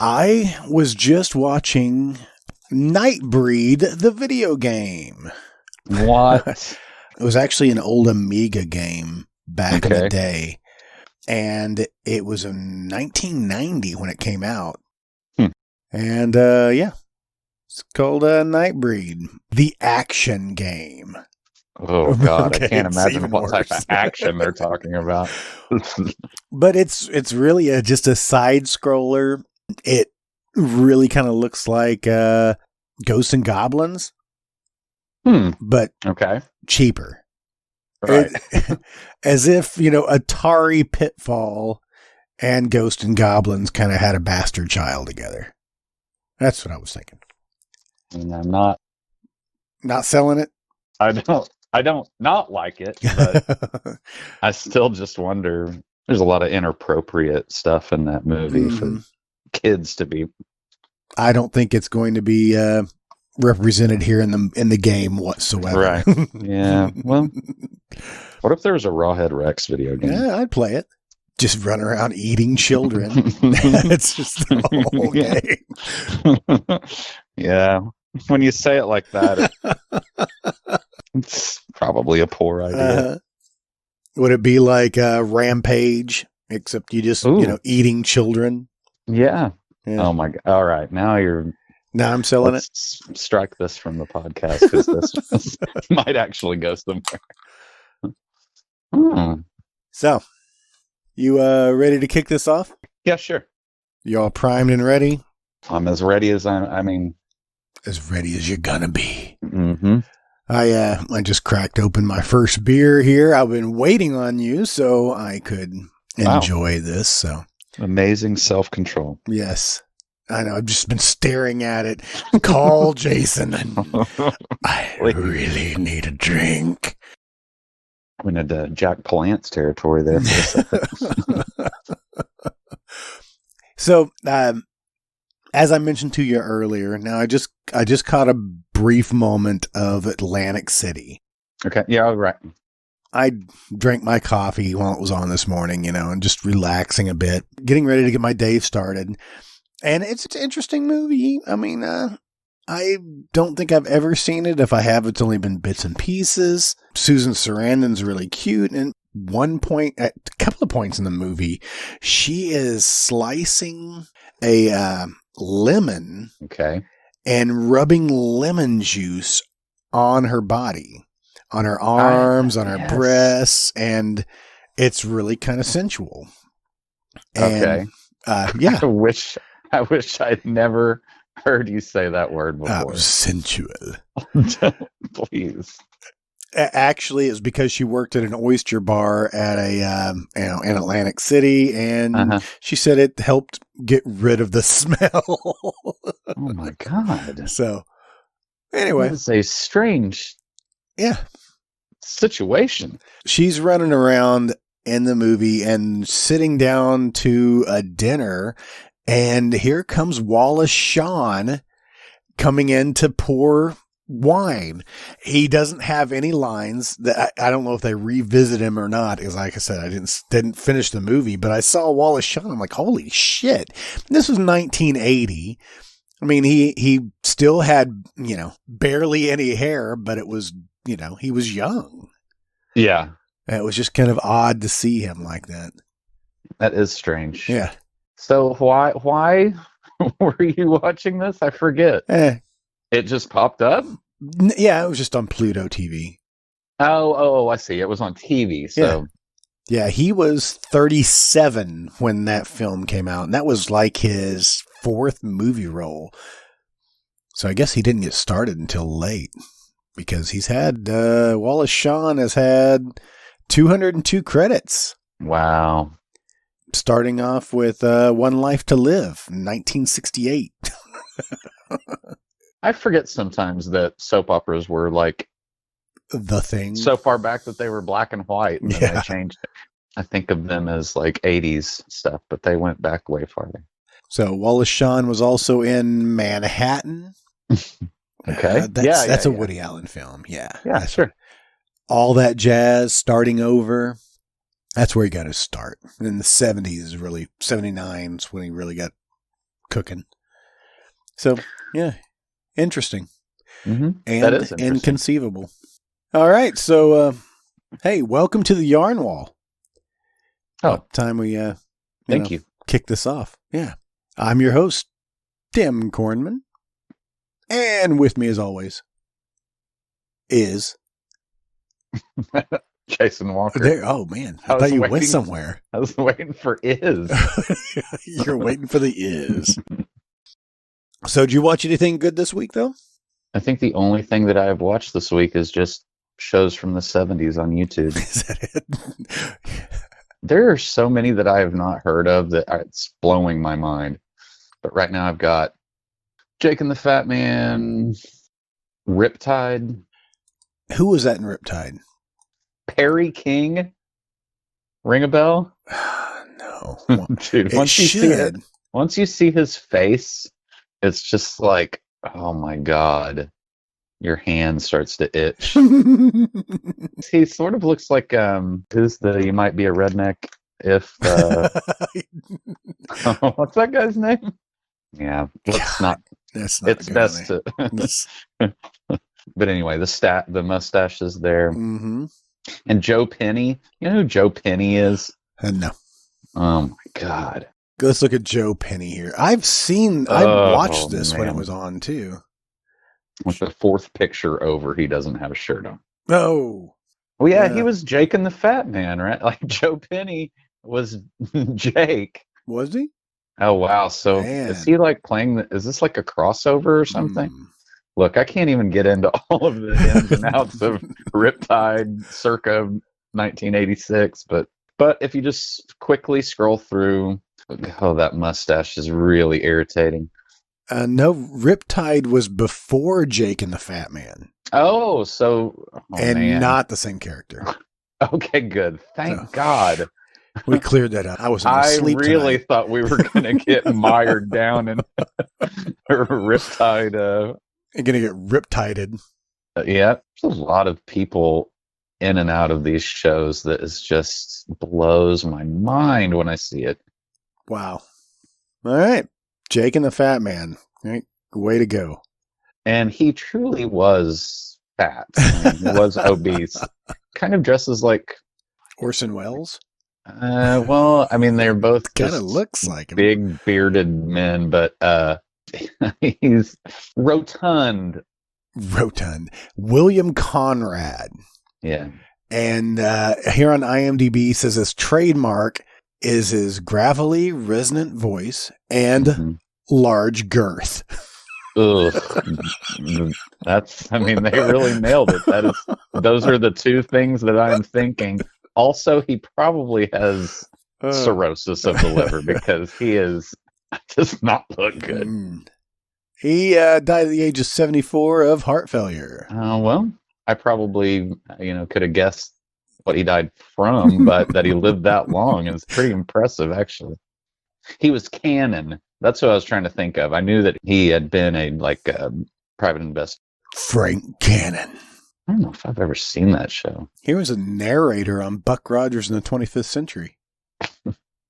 I was just watching Nightbreed, the video game. What? It was actually an old Amiga game back in the day. And it was in 1990 when it came out. And, it's called Nightbreed, the action game. Oh, God. Okay, I can't imagine what type of action they're talking about. But it's really just a side-scroller. It really kind of looks like Ghosts and Goblins. But cheaper. Right. As if, Atari Pitfall and Ghosts and Goblins kind of had a bastard child together. That's what I was thinking. And I'm not selling it. I don't not like it, but I still just wonder. There's a lot of inappropriate stuff in that movie for kids to be. I don't think it's going to be represented here in the game whatsoever. Right. Yeah. Well, what if there was a Rawhead Rex video game? Yeah, I'd play it. Just run around eating children. It's just the whole game. Yeah. When you say it like that, it's probably a poor idea. Would it be like Rampage, except you just, eating children? Yeah. Oh, my God. All right. Now I'm selling it. Strike this from the podcast because this might actually go somewhere. So, you ready to kick this off? Yeah, sure. You all primed and ready? I'm as ready as as ready as you're gonna be. Mm-hmm. I just cracked open my first beer here. I've been waiting on you so I could enjoy this. So amazing self-control. Yes. I know. I've just been staring at it. Call Jason. And I really need a drink. Went into Jack Palance territory there for a second. So, as I mentioned to you earlier, now I just caught a brief moment of Atlantic City. Okay. Yeah, right. I drank my coffee while it was on this morning, and just relaxing a bit, getting ready to get my day started. And it's an interesting movie. I mean, I don't think I've ever seen it. If I have, it's only been bits and pieces. Susan Sarandon's really cute. And at a couple of points in the movie, she is slicing a lemon. Okay. And rubbing lemon juice on her body, on her arms, on her breasts. And it's really kind of sensual. And, yeah. I wish I'd never heard you say that word before. Sensual. Please. Actually, it was because she worked at an oyster bar at in Atlantic City, and she said it helped get rid of the smell. Oh my God. So, anyway. It's a strange situation. She's running around in the movie and sitting down to a dinner. And here comes Wallace Shawn coming in to pour wine. He doesn't have any lines that I don't know if they revisit him or not. Because like I said, I didn't finish the movie, but I saw Wallace Shawn. I'm like, holy shit. This was 1980. I mean, he still had, barely any hair, but it was, he was young. Yeah. And it was just kind of odd to see him like that. That is strange. Yeah. So why were you watching this? I forget. It just popped up? Yeah, it was just on Pluto TV. Oh, I see. It was on TV. So yeah, he was 37 when that film came out, and that was like his fourth movie role. So I guess he didn't get started until late because he's had Wallace Shawn has had 202 credits. Wow. Starting off with One Life to Live, 1968. I forget sometimes that soap operas were like the thing so far back that they were black and white, and then they changed it. I think of them as like 80s stuff, but they went back way farther. So Wallace Shawn was also in Manhattan. Okay. That's a Woody Allen film. Yeah, sure. All That Jazz, Starting Over. That's where he got his start. And in the 70s, really, 79 is when he really got cooking. So, yeah, interesting. Mm-hmm. And that is interesting. inconceivable. All right, so, hey, welcome to the Yarn Wall. Oh, time we, thank you. Kick this off. Yeah. I'm your host, Tim Kornman. And with me, as always, is... Jason Walker. There, oh, man. I thought you went somewhere. I was waiting for is. You're waiting for the is. So, did you watch anything good this week, though? I think the only thing that I have watched this week is just shows from the 70s on YouTube. Is that it? There are so many that I have not heard of that it's blowing my mind. But right now I've got Jake and the Fat Man, Riptide. Who was that in Riptide? Perry King. Ring a bell? No. Dude, once you see his face, it's just like, oh my God. Your hand starts to itch. He sort of looks like you might be a redneck if what's that guy's name? Yeah, let's not. That's not. It's best to. But anyway, the mustache is there, mm-hmm. And Joe Penny. You know who Joe Penny is? No. Oh my God. Let's look at Joe Penny here. I watched this when it was on too. With the fourth picture over, he doesn't have a shirt on. Oh. Well, yeah, he was Jake and the Fat Man, right? Like Joe Penny was Jake. Was he? Oh, wow. So is he like playing, is this like a crossover or something? Look, I can't even get into all of the ins and outs of Riptide circa 1986, but if you just quickly scroll through, that mustache is really irritating. No, Riptide was before Jake and the Fat Man. Man. Not the same character. Okay, good. Thank God. We cleared that up. I was asleep really tonight. thought we were going to get mired down in Riptide. You're going to get riptided. Yeah, there's a lot of people in and out of these shows that is just blows my mind when I see it. Wow. All right. Jake and the Fat Man. Right. Way to go. And he truly was fat. He was obese. Kind of dresses like Orson Welles? Well, I mean, they're both kind of looks like him. Big bearded men, but he's rotund. William Conrad. Yeah. And here on IMDb says his trademark is his gravelly, resonant voice and large girth. Ugh. They really nailed it. Those are the two things that I'm thinking. Also, he probably has cirrhosis of the liver because he does not look good. He died at the age of 74 of heart failure. Well, I probably, could have guessed what he died from, but that he lived that long is pretty impressive, actually. He was Cannon. That's what I was trying to think of. I knew that he had been a private investor. Frank Cannon. I don't know if I've ever seen that show. He was a narrator on Buck Rogers in the 25th Century.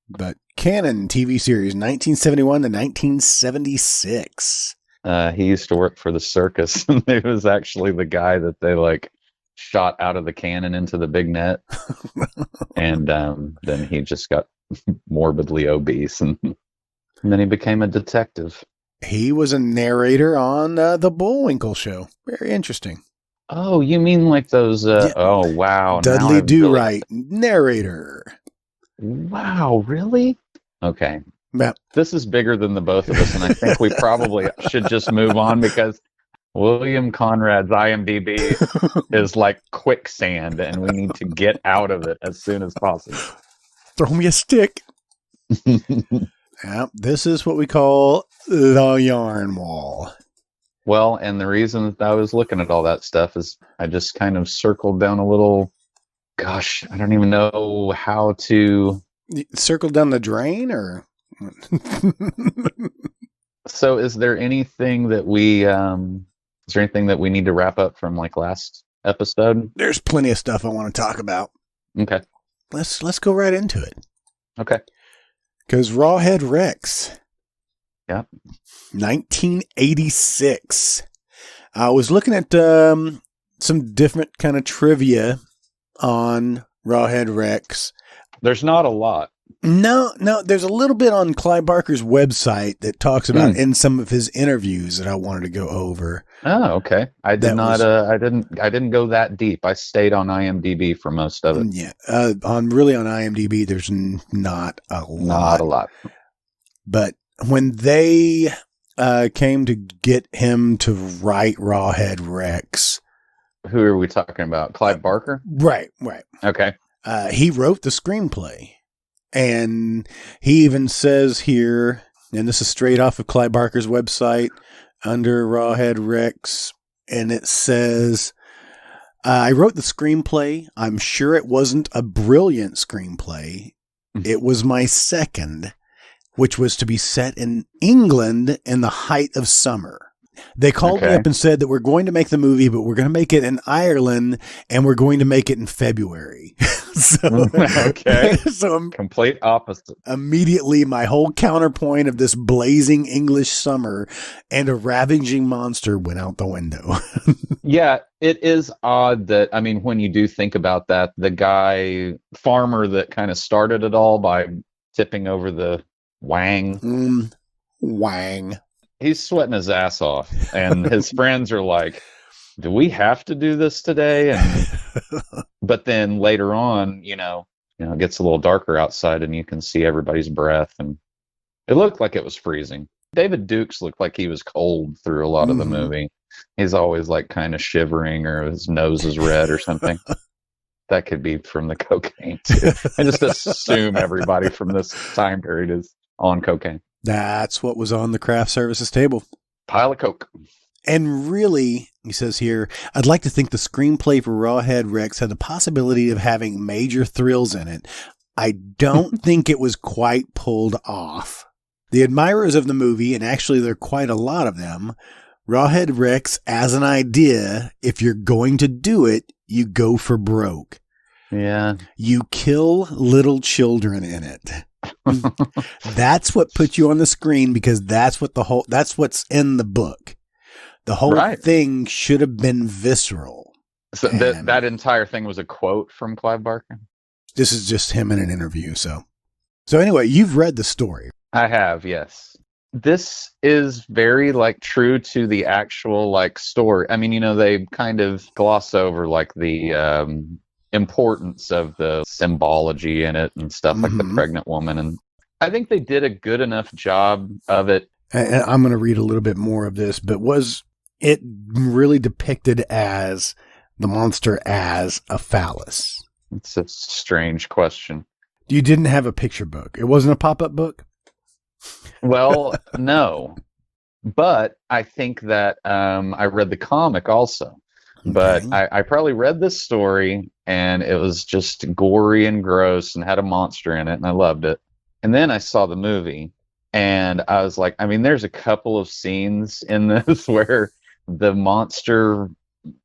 But Cannon TV series, 1971 to 1976. He used to work for the circus, and he was actually the guy that they shot out of the cannon into the big net. And then he just got morbidly obese, and then he became a detective. He was a narrator on the Bullwinkle Show. Very interesting. Oh, you mean like those? Oh, wow. Dudley Do-Right, narrator. Wow, really? Okay. Yep. This is bigger than the both of us, and I think we probably should just move on because William Conrad's IMDb is like quicksand, and we need to get out of it as soon as possible. Throw me a stick. Yep, this is what we call the Yarn Wall. Well, and the reason that I was looking at all that stuff is I just kind of circled down a little, gosh, I don't even know how to... Circle down the drain, or... So is there anything that we need to wrap up from last episode? There's plenty of stuff I want to talk about. Okay. Let's go right into it. Okay. Because Rawhead Rex Yeah. 1986. I was looking at some different kind of trivia on Rawhead Rex. There's not a lot. No, there's a little bit on Clive Barker's website that talks about it in some of his interviews that I wanted to go over. Oh, okay. I didn't go that deep. I stayed on IMDb for most of it. Yeah. On IMDb, there's not a lot. Not a lot. But when they came to get him to write Rawhead Rex. Who are we talking about? Clive Barker? Right. Okay. He wrote the screenplay. And he even says here, and this is straight off of Clive Barker's website under Rawhead Rex, and it says, I wrote the screenplay. I'm sure it wasn't a brilliant screenplay. It was my second, which was to be set in England in the height of summer. They called me up and said that we're going to make the movie, but we're going to make it in Ireland and we're going to make it in February. So I'm complete opposite. Immediately, my whole counterpoint of this blazing English summer and a ravaging monster went out the window. Yeah, it is odd that, I mean, when you do think about that, the farmer that kind of started it all by tipping over the wang. Wang. He's sweating his ass off, and his friends are like, do we have to do this today? And but then later on, it gets a little darker outside and you can see everybody's breath, and it looked like it was freezing. David Dukes looked like he was cold through a lot of the movie. He's always like kind of shivering, or his nose is red or something. That could be from the cocaine too. I just assume everybody from this time period is on cocaine. That's what was on the craft services table. Pile of coke. And really, he says here, I'd like to think the screenplay for Rawhead Rex had the possibility of having major thrills in it. I don't think it was quite pulled off. The admirers of the movie, and actually there are quite a lot of them, Rawhead Rex as an idea, if you're going to do it, you go for broke. Yeah. You kill little children in it. That's what put you on the screen, because that's what's in the book. The whole thing should have been visceral. So that entire thing was a quote from Clive Barker? This is just him in an interview. So anyway, you've read the story. I have, yes. This is very true to the actual story. I mean, they kind of gloss over the importance of the symbology in it and stuff, like the pregnant woman, and I think they did a good enough job of it. And I'm going to read a little bit more of this, but was it really depicted as the monster as a phallus? It's a strange question. You didn't have a picture book. It wasn't a pop-up book? Well, no, but I think that I read the comic also. But I probably read this story, and it was just gory and gross and had a monster in it, and I loved it. And then I saw the movie, and I was like, I mean, there's a couple of scenes in this where the monster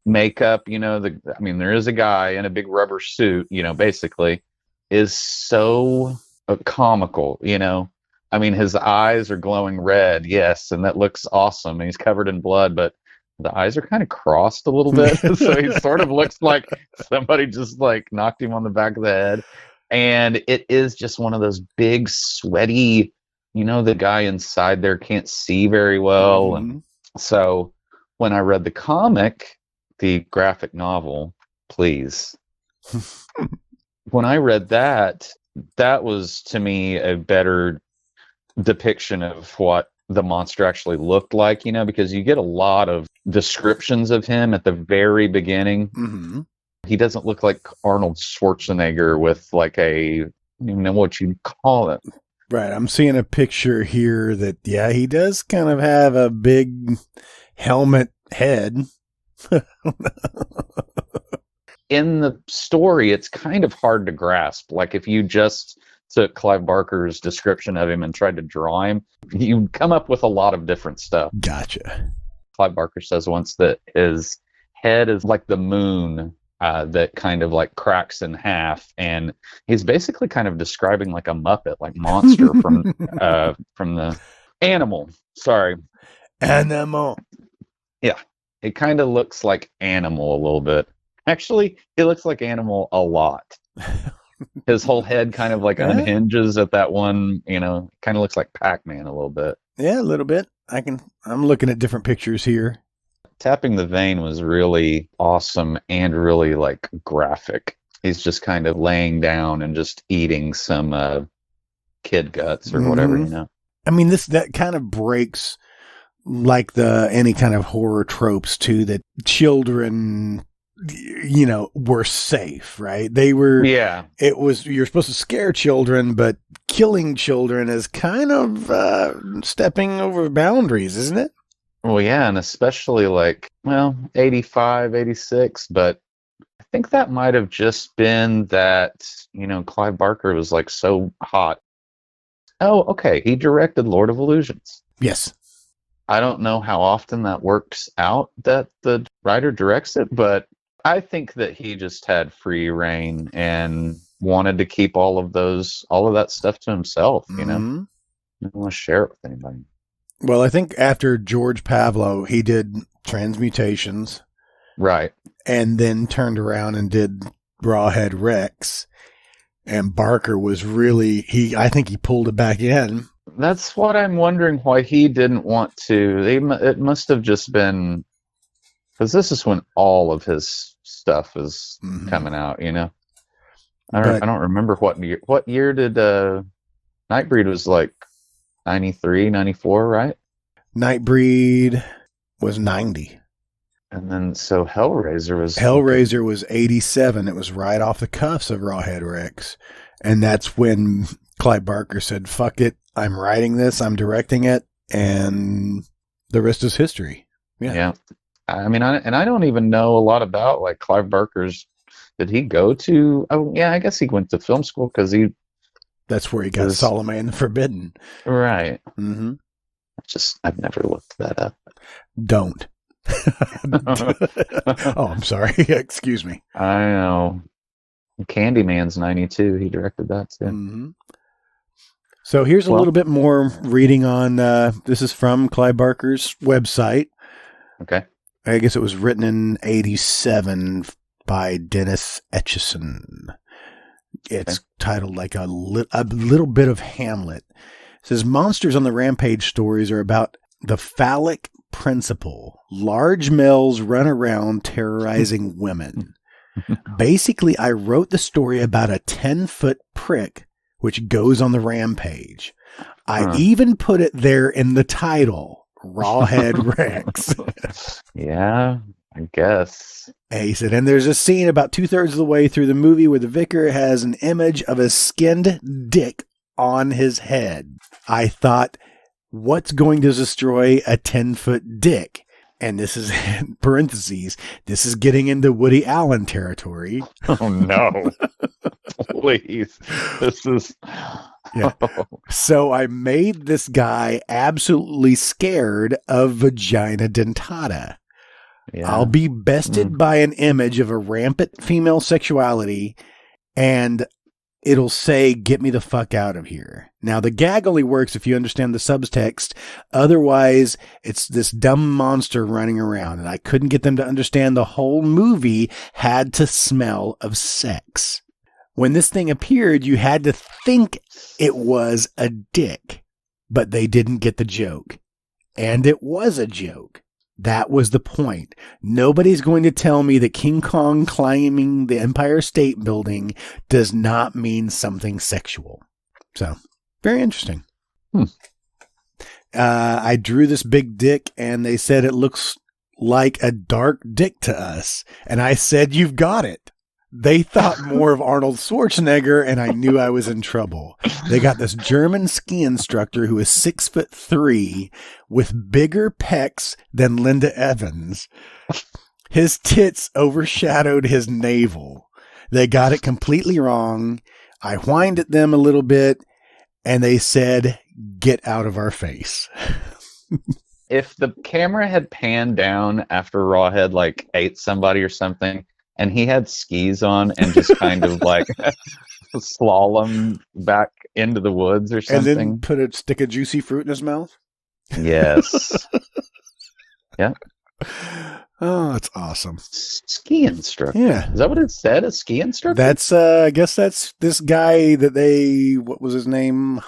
makeup, there is a guy in a big rubber suit, basically, is so comical, I mean, his eyes are glowing red, yes, and that looks awesome. And he's covered in blood, but the eyes are kind of crossed a little bit. So he sort of looks like somebody just knocked him on the back of the head. And it is just one of those big, sweaty, the guy inside there can't see very well. And so when I read the comic, the graphic novel, please, when I read that was to me a better depiction of what the monster actually looked like, because you get a lot of descriptions of him at the very beginning. He doesn't look like Arnold Schwarzenegger with what you'd call it. Right. I'm seeing a picture here that, he does kind of have a big helmet head. In the story, it's kind of hard to grasp. If you just took Clive Barker's description of him and tried to draw him, you'd come up with a lot of different stuff. Gotcha. Clive Barker says once that his head is like the moon that kind of cracks in half, and he's basically kind of describing like a Muppet, like Monster from the Animal. Sorry. Animal. Yeah. It kind of looks like Animal a little bit. Actually, it looks like Animal a lot. His whole head kind of like unhinges at that one, kind of looks like Pac-Man a little bit. Yeah, a little bit. I'm looking at different pictures here. Tapping the Vein was really awesome and really like graphic. He's just kind of laying down and just eating some kid guts or whatever, I mean, that kind of breaks like any kind of horror tropes too, that children, were safe, right? They were, you're supposed to scare children, but killing children is kind of stepping over boundaries, isn't it? Well, yeah, and especially 85, 86, but I think that might have just been that, Clive Barker was like so hot. Oh, okay. He directed Lord of Illusions. Yes. I don't know how often that works out that the writer directs it, but I think that he just had free reign and wanted to keep all of that stuff to himself, Didn't want to share it with anybody. Well, I think after George Pavlo, he did Transmutations. Right. And then turned around and did Rawhead Rex. And Barker was I think he pulled it back in. That's what I'm wondering, why he didn't want to. It must have just been, because this is when all of his stuff is coming out, I don't remember what year did Nightbreed was like 93, 94, right? Nightbreed was 90. And then so Hellraiser was 87. It was right off the cuffs of Rawhead Rex. And that's when Clive Barker said, fuck it, I'm writing this, I'm directing it, and the rest is history. Yeah. I mean, I don't even know a lot about like Clive Barker's. Did he go to? Oh, yeah, I guess he went to film school because that's where he got Salome and the Forbidden. Right. Mm-hmm. I've never looked that up. Don't. Oh, I'm sorry. Excuse me. I know. Candyman's 92. He directed that too. Mm-hmm. So here's a little bit more reading on, this is from Clive Barker's website. Okay. I guess it was written in 87 by Dennis Etchison. It's titled like a little bit of Hamlet. It says, Monsters on the Rampage stories are about the phallic principle. Large males run around terrorizing women. Basically, I wrote the story about a 10-foot prick which goes on the rampage. I even put it there in the title, Rawhead Rex. Yeah, I guess. And he said, and there's a scene about 2/3 of the way through the movie where the vicar has an image of a skinned dick on his head. I thought, what's going to destroy a 10-foot dick? And this is, in parentheses, this is getting into Woody Allen territory. Oh, no. Please. This is... Yeah. So I made this guy absolutely scared of vagina dentata. Yeah. I'll be bested by an image of a rampant female sexuality, and it'll say, get me the fuck out of here. Now, the gag only works if you understand the subtext. Otherwise, it's this dumb monster running around, and I couldn't get them to understand the whole movie had to smell of sex. When this thing appeared, you had to think it was a dick, but they didn't get the joke. And it was a joke. That was the point. Nobody's going to tell me that King Kong climbing the Empire State Building does not mean something sexual. So, very interesting. I drew this big dick, and they said it looks like a dark dick to us. And I said, you've got it. They thought more of Arnold Schwarzenegger, and I knew I was in trouble. They got this German ski instructor who is 6'3" with bigger pecs than Linda Evans. His tits overshadowed his navel. They got it completely wrong. I whined at them a little bit, and they said, get out of our face. If the camera had panned down after Rawhead like ate somebody or something, and he had skis on and just kind of like slalom back into the woods or something. And then stick a juicy fruit in his mouth? Yes. Yeah. Oh, that's awesome. Ski instructor. Yeah. Is that what it said? A ski instructor? That's, I guess that's this guy that what was his name?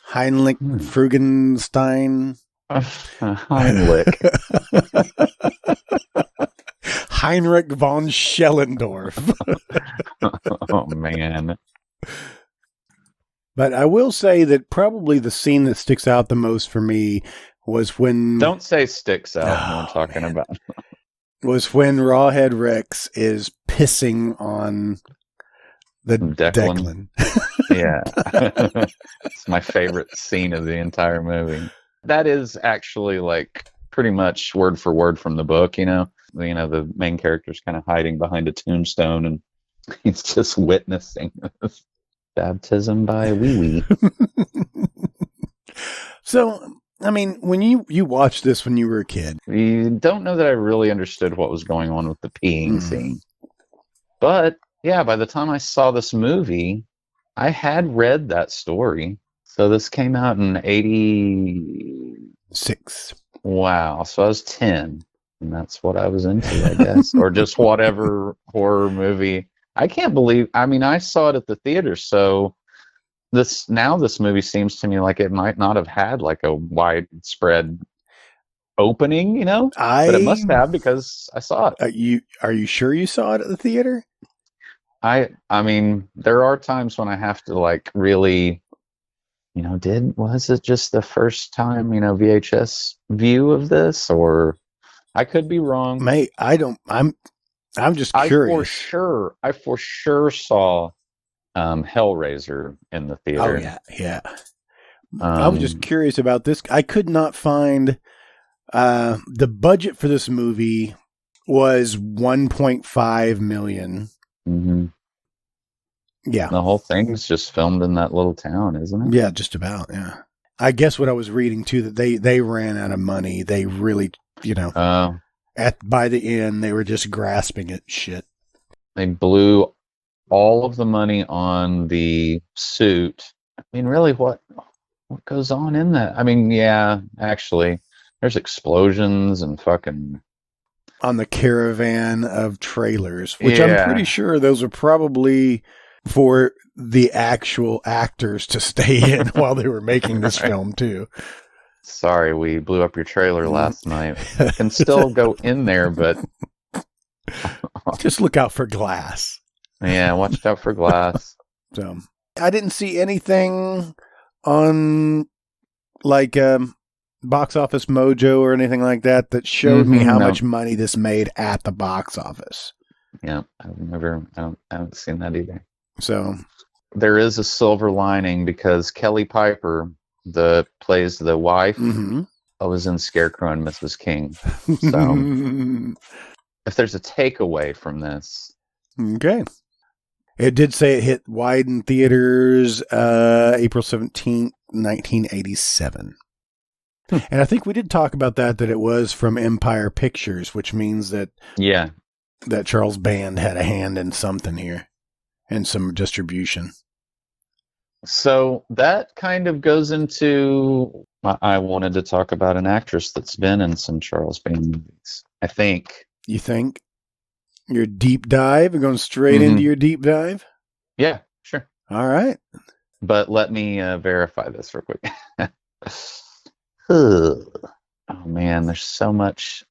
Heinrich Frugenstein. Heinrich. Heinrich von Schellendorf. Oh, man. But I will say that probably the scene that sticks out the most for me was when... Don't say sticks out when I'm talking about. Was when Rawhead Rex is pissing on the Declan. Yeah. It's my favorite scene of the entire movie. That is actually like pretty much word for word from the book, the main character's kind of hiding behind a tombstone and he's just witnessing this baptism by wee-wee. So, I mean, when you watched this when you were a kid. You don't know that I really understood what was going on with the peeing scene. But, yeah, by the time I saw this movie, I had read that story. So this came out in 86. Wow. So I was 10. And that's what I was into, I guess. Or just whatever horror movie. I can't believe, I saw it at the theater, so this movie seems to me like it might not have had like a widespread opening, but it must have because I saw it. Are you sure you saw it at the theater? I mean, there are times when I have to like really, was it just the first time, VHS view of this, or I could be wrong. Mate, I'm just curious. I for sure saw Hellraiser in the theater. Oh, yeah. I'm just curious about this. I could not find the budget for this movie was $1.5 million. Mm-hmm. Yeah. The whole thing's just filmed in that little town, isn't it? Yeah, just about, yeah. I guess what I was reading, too, that they ran out of money. They really, by the end, they were just grasping at shit. They blew all of the money on the suit. I mean, really, what goes on in that? I mean, yeah, actually, there's explosions and fucking... On the caravan of trailers, which I'm pretty sure those are probably for the actual actors to stay in while they were making this film, too. Sorry, we blew up your trailer last night. You can still go in there, but... Just look out for glass. Yeah, watch out for glass. So, I didn't see anything on, like, Box Office Mojo or anything like that showed me how much money this made at the box office. Yeah, I haven't seen that either. So, there is a silver lining because Kelly Piper... plays the wife. I was in Scarecrow and Mrs. King. So if there's a takeaway from this. Okay. It did say it hit wide in theaters April 17th, 1987. And I think we did talk about that it was from Empire Pictures, which means that that Charles Band had a hand in something here and some distribution. So that kind of goes into, I wanted to talk about an actress that's been in some Charles Band movies, I think. You think? Your deep dive? We're going straight into your deep dive? Yeah, sure. All right. But let me verify this real quick. Oh, man, there's so much.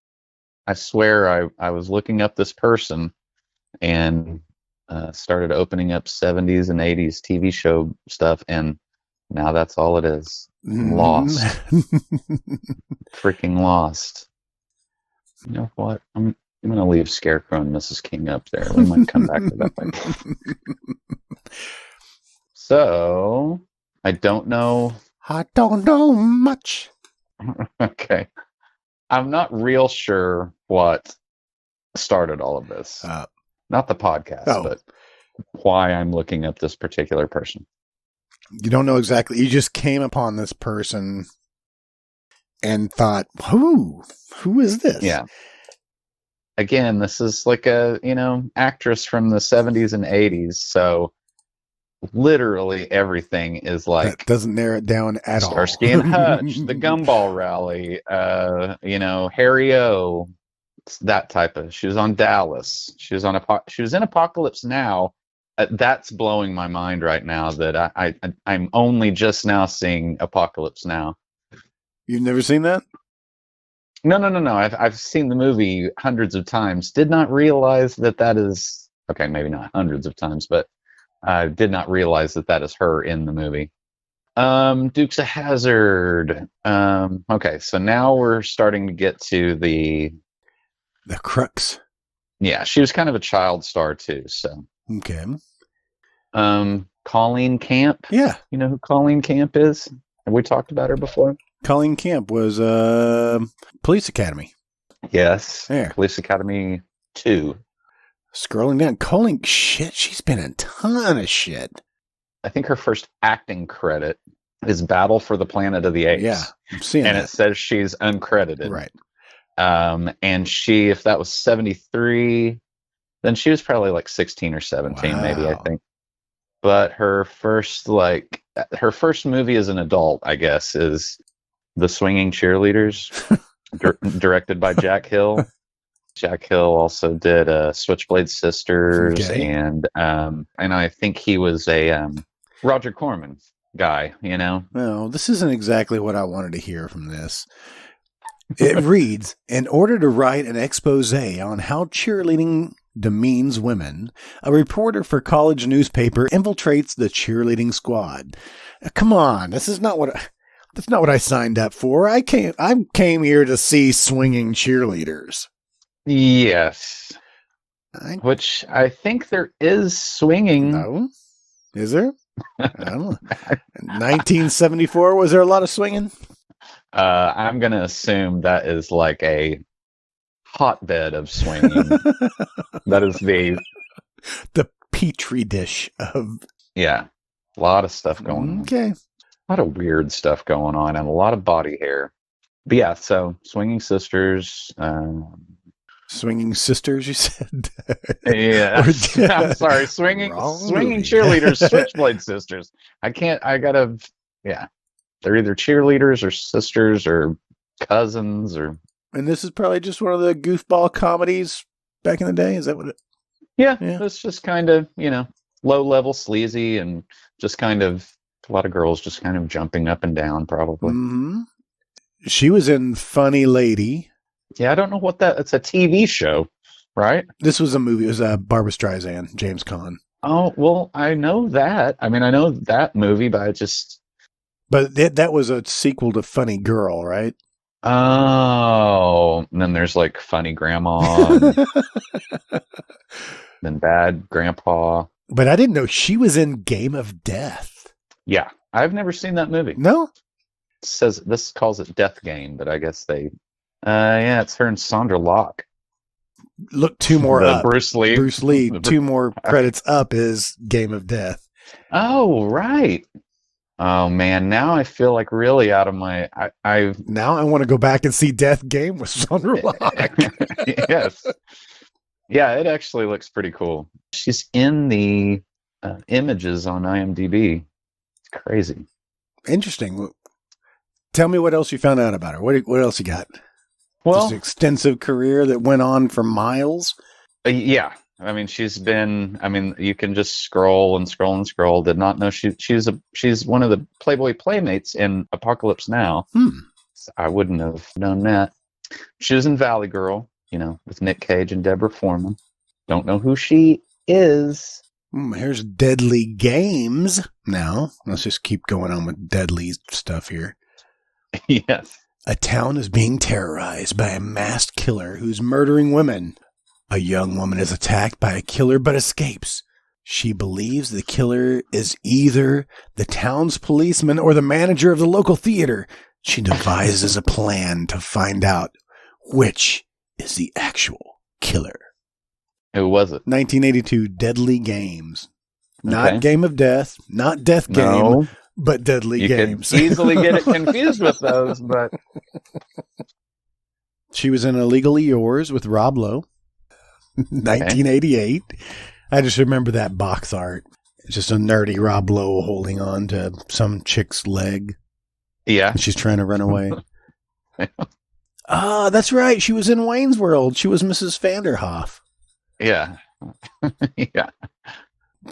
I swear I was looking up this person and... started opening up 70s and 80s TV show stuff, and now that's all it is. Lost. Freaking lost. You know what? I'm going to leave Scarecrow and Mrs. King up there. We might come back to that later. So, I don't know. I don't know much. Okay. I'm not real sure what started all of this. Not the podcast, but why I'm looking up this particular person. You don't know exactly. You just came upon this person and thought, who is this? Yeah. Again, this is like a, actress from the 70s and 80s. So literally everything is like that doesn't narrow it down at all. Starsky and Hutch, the Gumball Rally, Harry O, that type of. She was on Dallas. She was in Apocalypse Now. That's blowing my mind right now. That I'm only just now seeing Apocalypse Now. You've never seen that? No. I've seen the movie hundreds of times. Did not realize that is okay. Maybe not hundreds of times, but I did not realize that is her in the movie. Dukes of Hazzard. Okay, so now we're starting to get to the crux. Yeah, she was kind of a child star too. So okay. Colleen Camp. Yeah, you know who Colleen Camp is? Have we talked about her before? Colleen Camp was Police Academy. Yes. Yeah. Police Academy 2. Scrolling down, Colleen, shit, she's been in a ton of shit. I think her first acting credit is Battle for the Planet of the Apes. Yeah, I'm seeing and that. It says she's uncredited. Right. And she, if that was 73, then she was probably like 16 or 17, maybe, I think. But her first movie as an adult, I guess, is The Swinging Cheerleaders, directed by Jack Hill. Jack Hill also did Switchblade Sisters, okay. and I think he was a Roger Corman guy, you know? No, this isn't exactly what I wanted to hear from this. It reads, in order to write an expose on how cheerleading demeans women, a reporter for college newspaper infiltrates the cheerleading squad. Come on, that's not what I signed up for. I came here to see swinging cheerleaders. Yes. Which I think there is swinging. No? Is there? I don't know. 1974, was there a lot of swinging? I'm going to assume that is like a hotbed of swinging. That is the petri dish of... Yeah. A lot of stuff going on. Okay. A lot of weird stuff going on and a lot of body hair. But yeah, so Swinging Sisters... Swinging Sisters, you said? Yeah. I'm sorry. Swinging Cheerleaders, Switchblade Sisters. Yeah. They're either cheerleaders or sisters or cousins or... And this is probably just one of the goofball comedies back in the day? Is that what it... Yeah. It's just kind of, low-level sleazy and just kind of a lot of girls just kind of jumping up and down probably. Mm-hmm. She was in Funny Lady. Yeah, I don't know what that... It's a TV show, right? This was a movie. It was Barbra Streisand, James Caan. Oh, well, I know that. I mean, I know that movie, but I just... But that was a sequel to Funny Girl, right? Oh, and then there's like Funny Grandma, and then Bad Grandpa. But I didn't know she was in Game of Death. Yeah, I've never seen that movie. No? This calls it Death Game, but I guess they... yeah, it's her and Sandra Locke. Look, two more up. Bruce Lee. Two more credits up is Game of Death. Oh, right. Oh, man. Now I feel like really out of my... Now I want to go back and see Death Game with Sandra Locke. Yes. Yeah, it actually looks pretty cool. She's in the images on IMDb. It's crazy. Interesting. Tell me what else you found out about her. What else you got? Well, this extensive career that went on for miles. Yeah, I mean, she's been. I mean, you can just scroll and scroll and scroll. Did not know she's one of the Playboy Playmates in Apocalypse Now. I wouldn't have known that. She was in Valley Girl, with Nick Cage and Deborah Foreman. Don't know who she is. Here's Deadly Games. Now let's just keep going on with deadly stuff here. Yes. A town is being terrorized by a masked killer who's murdering women. A young woman is attacked by a killer but escapes. She believes the killer is either the town's policeman or the manager of the local theater. She devises a plan to find out which is the actual killer. Who was it? 1982, Deadly Games. Not Game of Death, not Death Game. No. But Deadly Games. You can easily get it confused with those, but... She was in Illegally Yours with Rob Lowe, 1988. I just remember that box art. It's just a nerdy Rob Lowe holding on to some chick's leg. Yeah. She's trying to run away. That's right. She was in Wayne's World. She was Mrs. Vanderhoff. Yeah. Yeah.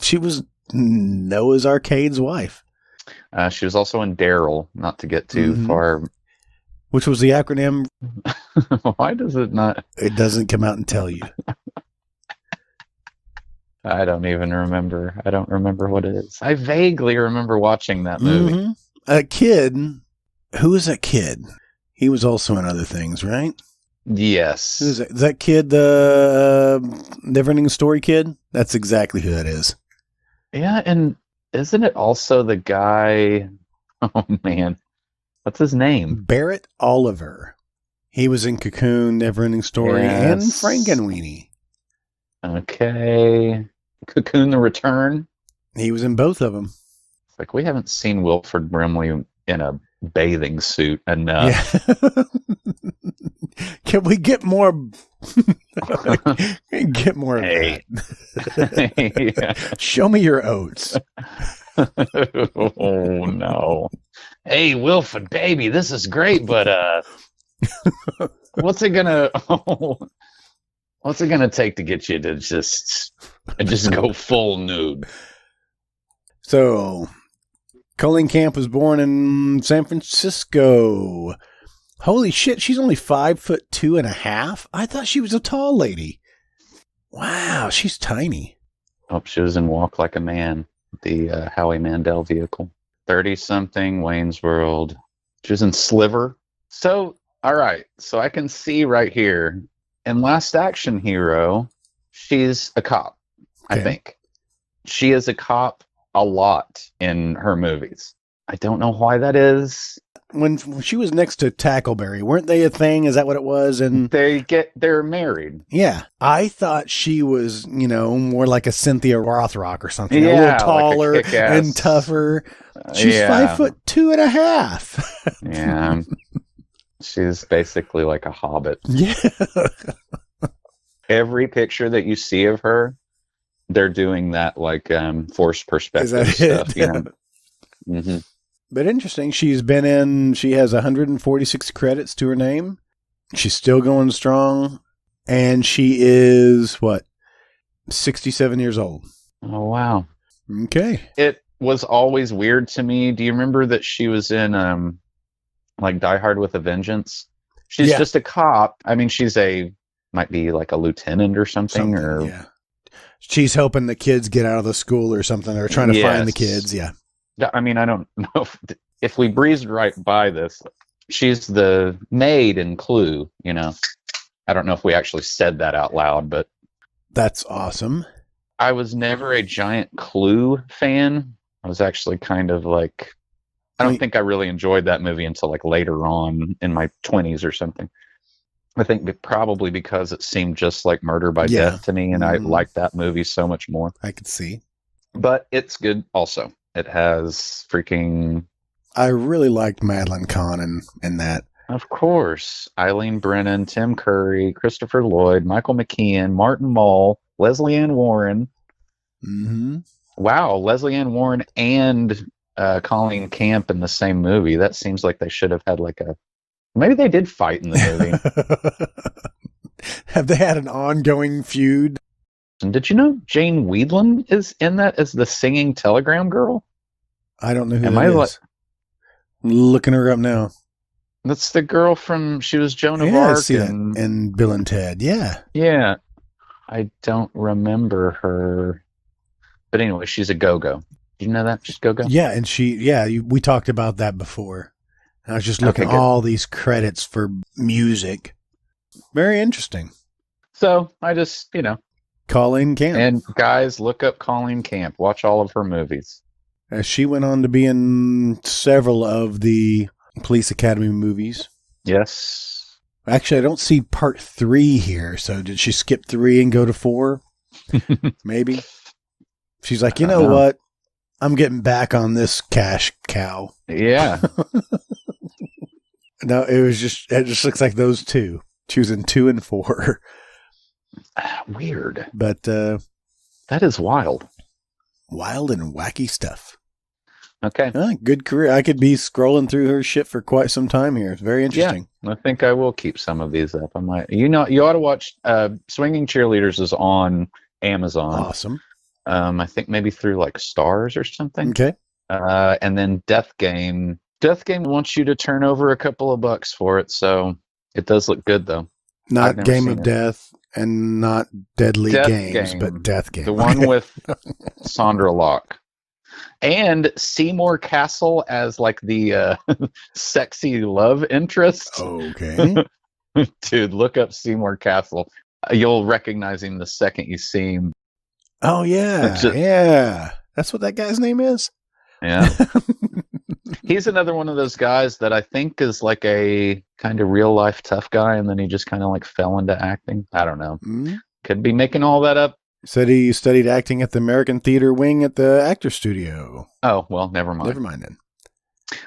She was Noah's Arcade's wife. She was also in Daryl, not to get too far. Which was the acronym? Why does it not? It doesn't come out and tell you. I don't even remember. I don't remember what it is. I vaguely remember watching that movie. Mm-hmm. A kid. Who was that kid? He was also in other things, right? Yes. Who is that? Is that kid the Neverending Story kid? That's exactly who that is. Yeah, and isn't it also the guy... Oh, man. What's his name? Barrett Oliver. He was in Cocoon, Neverending Story, and Frankenweenie. Okay. Cocoon the Return. He was in both of them. It's like, we haven't seen Wilford Brimley in a bathing suit enough. Yeah. Can we get more? Get more of that. Yeah. Show me your oats. Oh, no. Hey, Wilford, baby, this is great, but what's it gonna take to get you to just go full nude? So, Colleen Camp was born in San Francisco. Holy shit, she's only 5'2.5". I thought she was a tall lady. Wow, she's tiny. Oh, she was in Walk Like a Man, the Howie Mandel vehicle. 30-something, Wayne's World. She was in Sliver. So, all right. So I can see right here, in Last Action Hero, she's a cop, I think. She is a cop a lot in her movies. I don't know why that is. When she was next to Tackleberry, weren't they a thing? Is that what it was? And they're married. Yeah. I thought she was, more like a Cynthia Rothrock or something. Yeah, a little taller like and tougher. She's 5'2.5". Yeah. She's basically like a hobbit. Yeah. Every picture that you see of her, they're doing that like forced perspective stuff. Mm-hmm. But interesting, she has 146 credits to her name. She's still going strong. And she is, 67 years old. Oh, wow. Okay. It was always weird to me. Do you remember that she was in, Die Hard with a Vengeance? She's just a cop. I mean, might be like a lieutenant or something. Yeah. She's helping the kids get out of the school or something, or trying to find the kids, yeah. I mean, I don't know if we breezed right by this. She's the maid in Clue, I don't know if we actually said that out loud, but... That's awesome. I was never a giant Clue fan. I was actually kind of like... I don't think I really enjoyed that movie until like later on in my 20s or something. I think probably because it seemed just like Murder by Death to me, and I liked that movie so much more. I could see. But it's good also. It has freaking... I really liked Madeline Kahn in that. Of course. Eileen Brennan, Tim Curry, Christopher Lloyd, Michael McKean, Martin Mull, Leslie Ann Warren. Mm-hmm. Wow, Leslie Ann Warren and Colleen Camp in the same movie. That seems like they should have had maybe they did fight in the movie. Have they had an ongoing feud? And did you know Jane Weedland is in that as the singing telegram girl? I don't know who that is. Looking her up now. That's the girl she was Joan of Arc. I see that. And Bill and Ted, yeah. Yeah. I don't remember her. But anyway, she's a go-go. Did you know that? She's go-go? Yeah, and we talked about that before. I was just looking at all these credits for music. Very interesting. So, I just, Colleen Camp. And guys, look up Colleen Camp. Watch all of her movies. She went on to be in several of the Police Academy movies. Yes. Actually, I don't see part 3 here. So did she skip 3 and go to 4? Maybe. She's like, you know what? I'm getting back on this cash cow. Yeah. No, it just looks like those two. She was in 2 and 4. Weird. But that is wild. Wild and wacky stuff. Okay. Good career. I could be scrolling through her shit for quite some time here. It's very interesting. Yeah, I think I will keep some of these up. I might. You ought to watch. Swinging Cheerleaders is on Amazon. Awesome. I think maybe through like Stars or something. Okay. And then Death Game. Death Game wants you to turn over a couple of bucks for it, so it does look good though. Not Game of Death and not Deadly Games, but Death Game. The one with Sandra Locke. And Seymour Castle as like the sexy love interest. Okay. Dude, look up Seymour Castle. You'll recognize him the second you see him. Oh, yeah. Yeah. That's what that guy's name is? Yeah. He's another one of those guys that I think is like a kind of real life tough guy, and then he just kind of like fell into acting. I don't know. Mm-hmm. Could be making all that up. Said he studied acting at the American Theater Wing at the Actors Studio. Oh, well, never mind. Never mind then.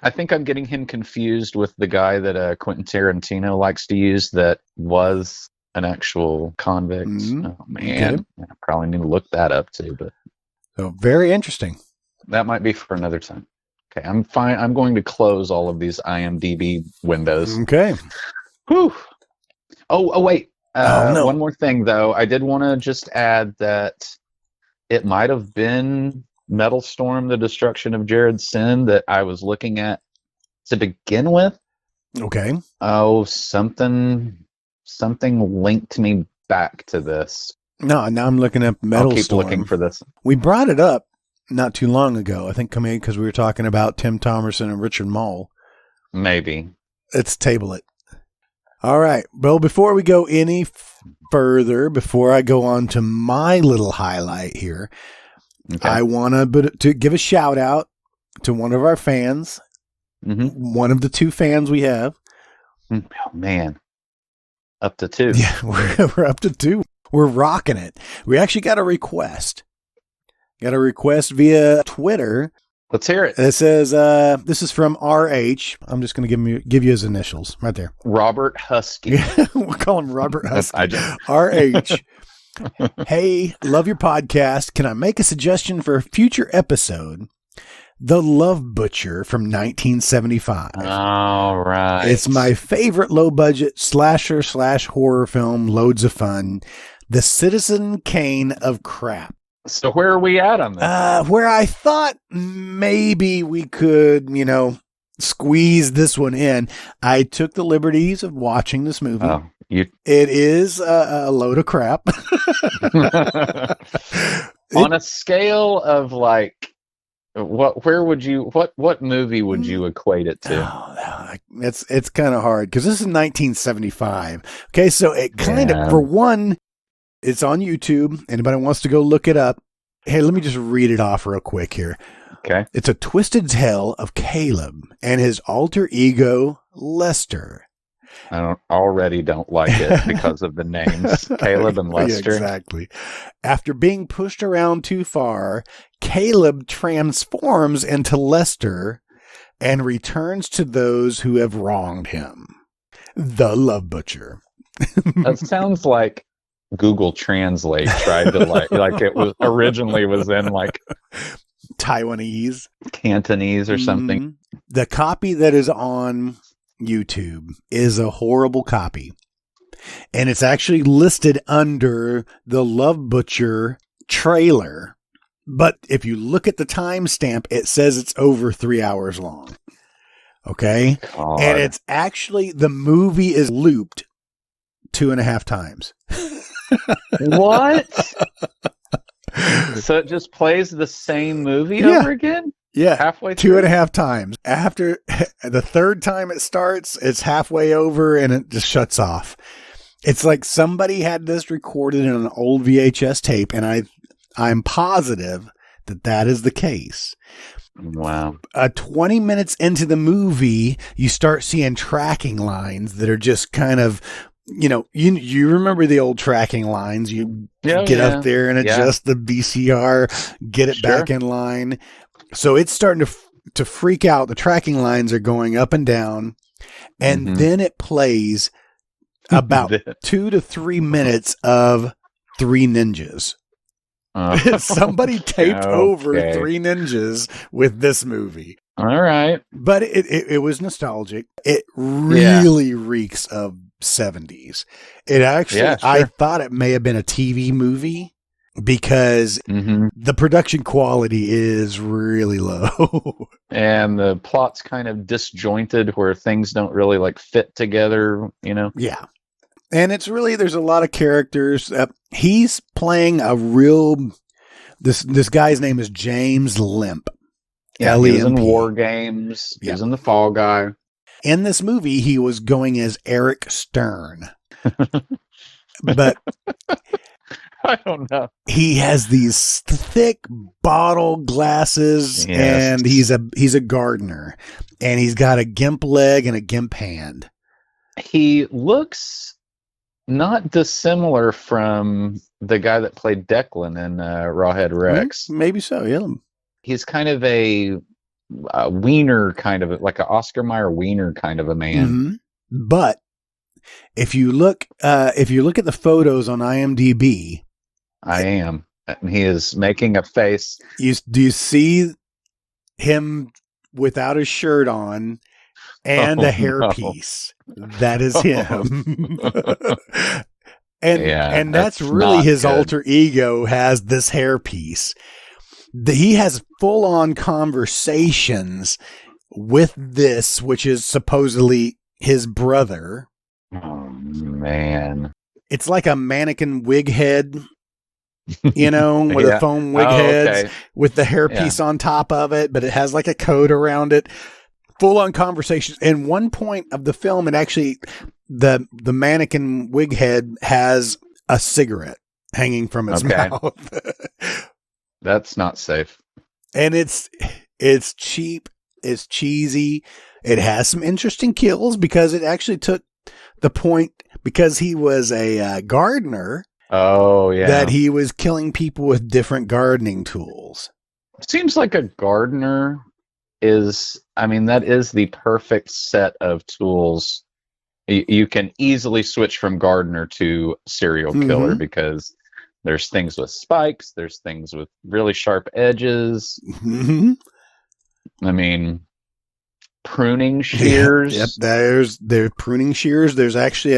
I think I'm getting him confused with the guy that Quentin Tarantino likes to use that was an actual convict. Mm-hmm. Oh, man. Okay. I probably need to look that up too. But so very interesting. That might be for another time. Okay, I'm fine. I'm going to close all of these IMDb windows. Okay. Whew. Oh, wait. No. One more thing, though. I did want to just add that it might have been Metal Storm, The Destruction of Jared Sin that I was looking at to begin with. Okay. Oh, something linked me back to this. No, now I'm looking up Metal Storm. I'll keep looking for this. We brought it up not too long ago. I think because we were talking about Tim Thomerson and Richard Mole. Maybe. Let's table it. All right. Well, before we go any further, before I go on to my little highlight here, okay. I want to give a shout out to one of our fans, one of the two fans we have. Oh, man. Up to two. Yeah, we're up to two. We're rocking it. We actually got a request. Got a request via Twitter. Let's hear it. It says, this is from RH. I'm just going to give you his initials right there. Robert Husky. Yeah, we'll call him Robert Husky. RH. Hey, love your podcast. Can I make a suggestion for a future episode? The Love Butcher from 1975. All right. It's my favorite low-budget slasher/horror film. Loads of fun. The Citizen Kane of crap. So where are we at on this? Where I thought maybe we could, squeeze this one in. I took the liberties of watching this movie. Oh, It is a load of crap. On a scale of like, what movie would you equate it to? Oh, it's kind of hard because this is 1975. Okay, so it kind of, for one, it's on YouTube. Anybody wants to go look it up? Hey, let me just read it off real quick here. Okay. It's a twisted tale of Caleb and his alter ego, Lester. I already don't like it because of the names, Caleb and Lester. Yeah, exactly. After being pushed around too far, Caleb transforms into Lester and returns to those who have wronged him. The Love Butcher. That sounds like Google Translate tried to like it was originally was in like Taiwanese, Cantonese or something. Mm-hmm. The copy that is on YouTube is a horrible copy, and it's actually listed under the Love Butcher trailer. But if you look at the timestamp, it says it's over 3 hours long. Okay, God. And it's actually the movie is looped 2.5 times. What? So it just plays the same movie over again? Yeah. Halfway through? 2.5 times. After the third time it starts, it's halfway over and it just shuts off. It's like somebody had this recorded in an old VHS tape, and I'm positive that is the case. Wow. 20 minutes into the movie, you start seeing tracking lines that are just kind of, you remember the old tracking lines. You get up there and adjust the VCR, get it back in line. So it's starting to freak out. The tracking lines are going up and down. And then it plays about 2 to 3 minutes of Three Ninjas. Somebody taped over Three Ninjas with this movie. All right. But it was nostalgic. It really reeks of 70s. It actually, I thought it may have been a TV movie because the production quality is really low. And the plot's kind of disjointed where things don't really like fit together, you know? Yeah. And it's really, there's a lot of characters. He's playing a real, this guy's name is James Limp. Yeah, he was in War Games. He was in The Fall Guy. In this movie, he was going as Eric Stern. But I don't know. He has these thick bottle glasses, and he's a gardener, and he's got a gimp leg and a gimp hand. He looks not dissimilar from the guy that played Declan in Rawhead Rex. Maybe so, yeah. He's kind of a wiener, kind of like an Oscar Mayer wiener kind of a man. Mm-hmm. But if you look at the photos on IMDb, and he is making a face. Do you see him without his shirt on and a hairpiece? No. That is him. and that's really his good. Alter ego has this hairpiece. He has full-on conversations with this, which is supposedly his brother. Oh, man. It's like a mannequin wig head, you know, with a foam wig heads with the hairpiece on top of it, but it has like a coat around it. Full-on conversations. And one point of the film, it actually, the mannequin wig head has a cigarette hanging from his mouth. That's not safe. And it's cheap. It's cheesy. It has some interesting kills because it actually took the point, because he was a gardener. Oh, yeah. That he was killing people with different gardening tools. Seems like a gardener that is the perfect set of tools. You can easily switch from gardener to serial killer because there's things with spikes. There's things with really sharp edges. Mm-hmm. I mean, pruning shears. Yep. There's pruning shears. There's actually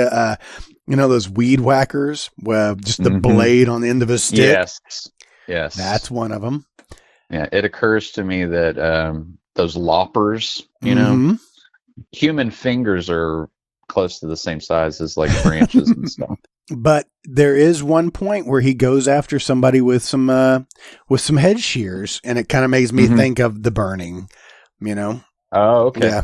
those weed whackers where just the blade on the end of a stick. Yes. That's one of them. Yeah. It occurs to me that those loppers, human fingers are close to the same size as like branches and stuff. But there is one point where he goes after somebody with some head shears, and it kind of makes me think of The Burning, you know? Oh, okay. Yeah.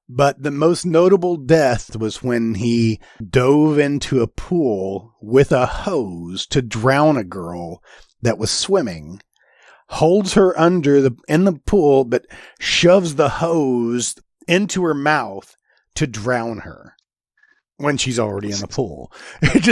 But the most notable death was when he dove into a pool with a hose to drown a girl that was swimming, holds her in the pool, but shoves the hose into her mouth to drown her when she's already in the pool.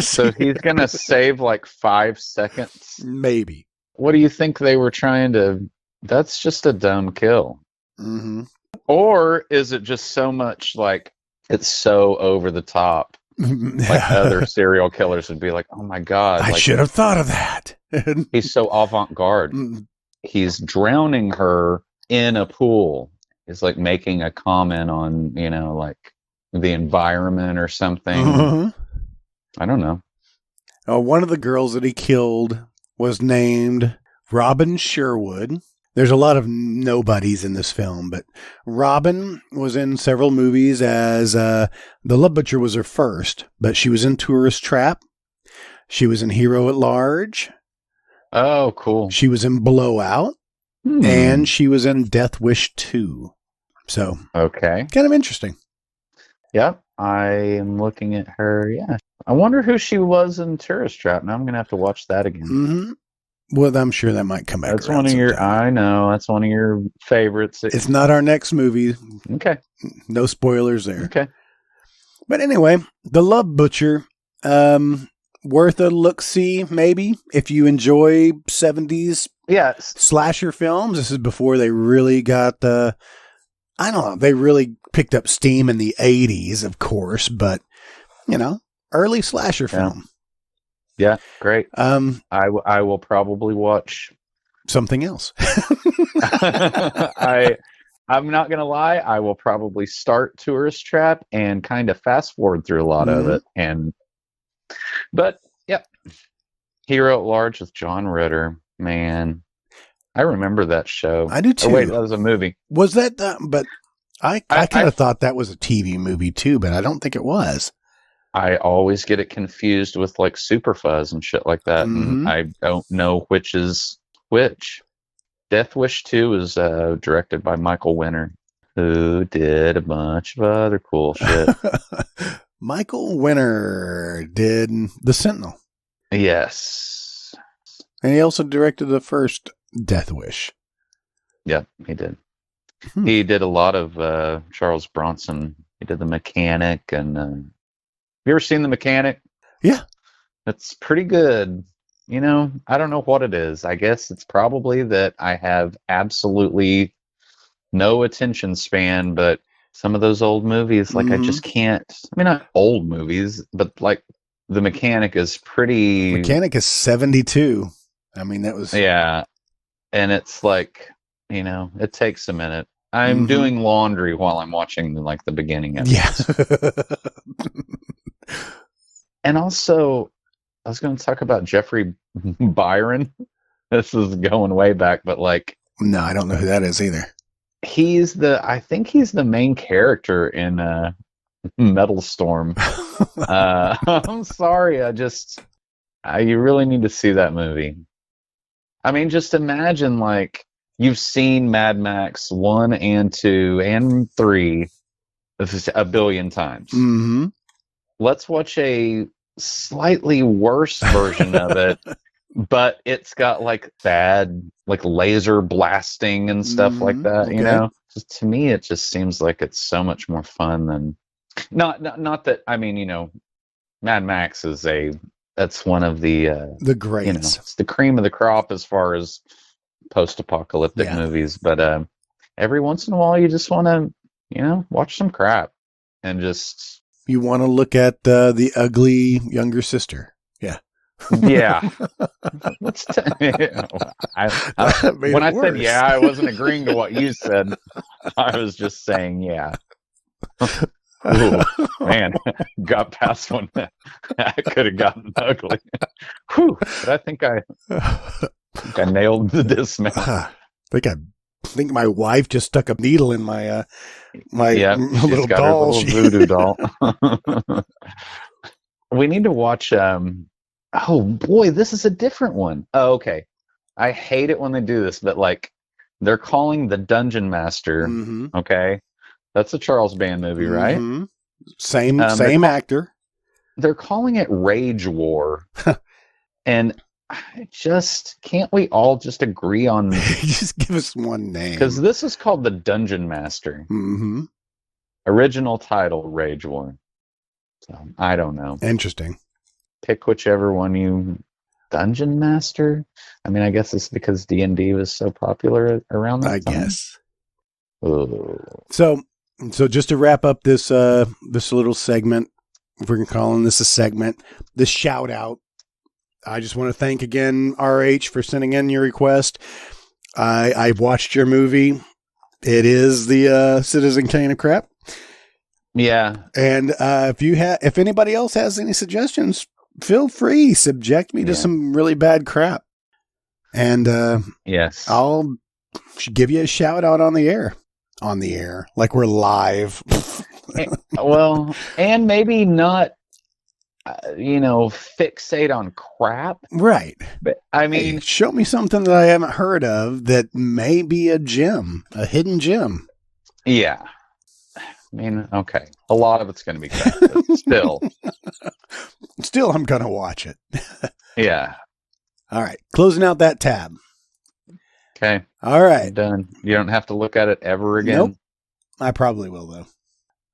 So he's going to save like 5 seconds? Maybe. What do you think they were trying to... That's just a dumb kill. Mm-hmm. Or is it just so much like it's so over the top? Like other serial killers would be like, oh my God. I should have thought of that. He's so avant-garde. He's drowning her in a pool. He's like making a comment on, like the environment or something. I don't know. One of the girls that he killed was named Robin Sherwood. There's a lot of nobodies in this film, but Robin was in several movies as The Love Butcher was her first, but she was in Tourist Trap. She was in Hero at Large. Oh, cool. She was in Blowout, and she was in Death Wish 2. So, okay. Kind of interesting. Yep, I am looking at her. Yeah. I wonder who she was in Tourist Trap. Now I'm going to have to watch that again. Mm-hmm. Well, I'm sure that might come back. That's one of your. I know that's one of your favorites. It's not our next movie. Okay. No spoilers there. Okay. But anyway, The Love Butcher, worth a look-see maybe if you enjoy 70s slasher films. This is before they really got I don't know. They really picked up steam in the 80s, of course, but early slasher film. Yeah, great. I will probably watch something else. I'm not going to lie. I will probably start Tourist Trap and kind of fast forward through a lot of it. But yeah, Hero at Large with John Ritter. Man, I remember that show. I do too. Oh, wait, that was a movie. Was that? But I kind of thought that was a TV movie too, but I don't think it was. I always get it confused with like Super Fuzz and shit like that, and I don't know which is which. Death Wish 2 was directed by Michael Winner, who did a bunch of other cool shit. Michael Winner did The Sentinel. Yes. And he also directed the first Death Wish. Yep, he did. He did a lot of Charles Bronson. He did The Mechanic. And have you ever seen The Mechanic? Yeah. It's pretty good. You know, I don't know what it is. I guess it's probably that I have absolutely no attention span, but some of those old movies, like I just can't. I mean, not old movies, but like The Mechanic is pretty. Mechanic is 72. I mean, that was. Yeah. And it's like, you know, it takes a minute. I'm doing laundry while I'm watching like the beginning of it. Yeah. And also, I was going to talk about Jeffrey Byron. This is going way back, but like, no, I don't know who that is either. I think he's the main character in Metal Storm. I'm sorry, you really need to see that movie. I mean, just imagine like you've seen Mad Max 1 and 2 and 3 a billion times. Let's watch a slightly worse version of it, but it's got like bad like laser blasting and stuff like that. You know, just, to me it just seems like it's so much more fun than not that, I mean, you know, Mad Max is that's one of the greats. You know, it's the cream of the crop as far as post-apocalyptic movies, but every once in a while you just want to, you know, watch some crap and just. You want to look at the ugly younger sister. Yeah. Yeah. When I said yeah, I wasn't agreeing to what you said. I was just saying yeah. Ooh, man, got past one that could have gotten ugly. Whew, but I think I nailed the dismount. I think my wife just stuck a needle in my little doll. Little voodoo doll. We need to watch. Oh boy, this is a different one. Oh, okay. I hate it when they do this, but like they're calling the Dungeon Master. Okay, that's a Charles Band movie, right? Same actor. They're calling it Rage War, and. Can't we all just agree on just give us one name? Because this is called the Dungeon Master. Original title, Rage War. So I don't know. Interesting. Pick whichever one you. Dungeon Master. I mean, I guess it's because D&D was so popular around that time. I guess. Ooh. So just to wrap up this little segment, if we're calling this a segment, this shout out. I just want to thank again RH for sending in your request. I've watched your movie. It is the Citizen Kane of Crap. Yeah. And if anybody else has any suggestions, feel free. Subject me to some really bad crap. And yes, I'll give you a shout out on the air. On the air, like we're live. Well, and maybe not. Fixate on crap. Right. But I mean, show me something that I haven't heard of that may be a gem, a hidden gem. Yeah. I mean, okay. A lot of it's going to be crap, but still, I'm going to watch it. Yeah. All right. Closing out that tab. Okay. All right. I'm done. You don't have to look at it ever again. Nope. I probably will, though.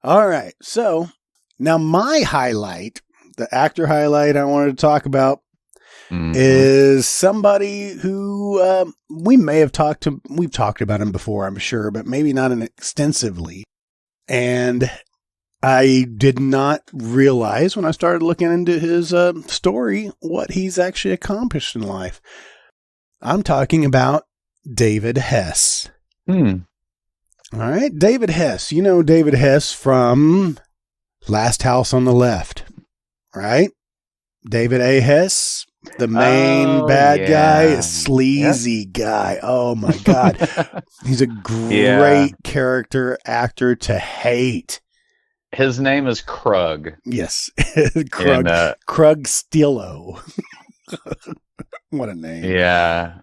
All right. So now my highlight, the actor highlight I wanted to talk about is somebody who we've talked about him before, I'm sure, but maybe not extensively. And I did not realize when I started looking into his story what he's actually accomplished in life. I'm talking about David Hess. All right, David Hess. You know David Hess from Last House on the Left, right? David A. Hess, the main bad guy, sleazy guy. Oh my God. He's a great character actor to hate. His name is Krug. Yes. Krug Stillo. What a name. Yeah.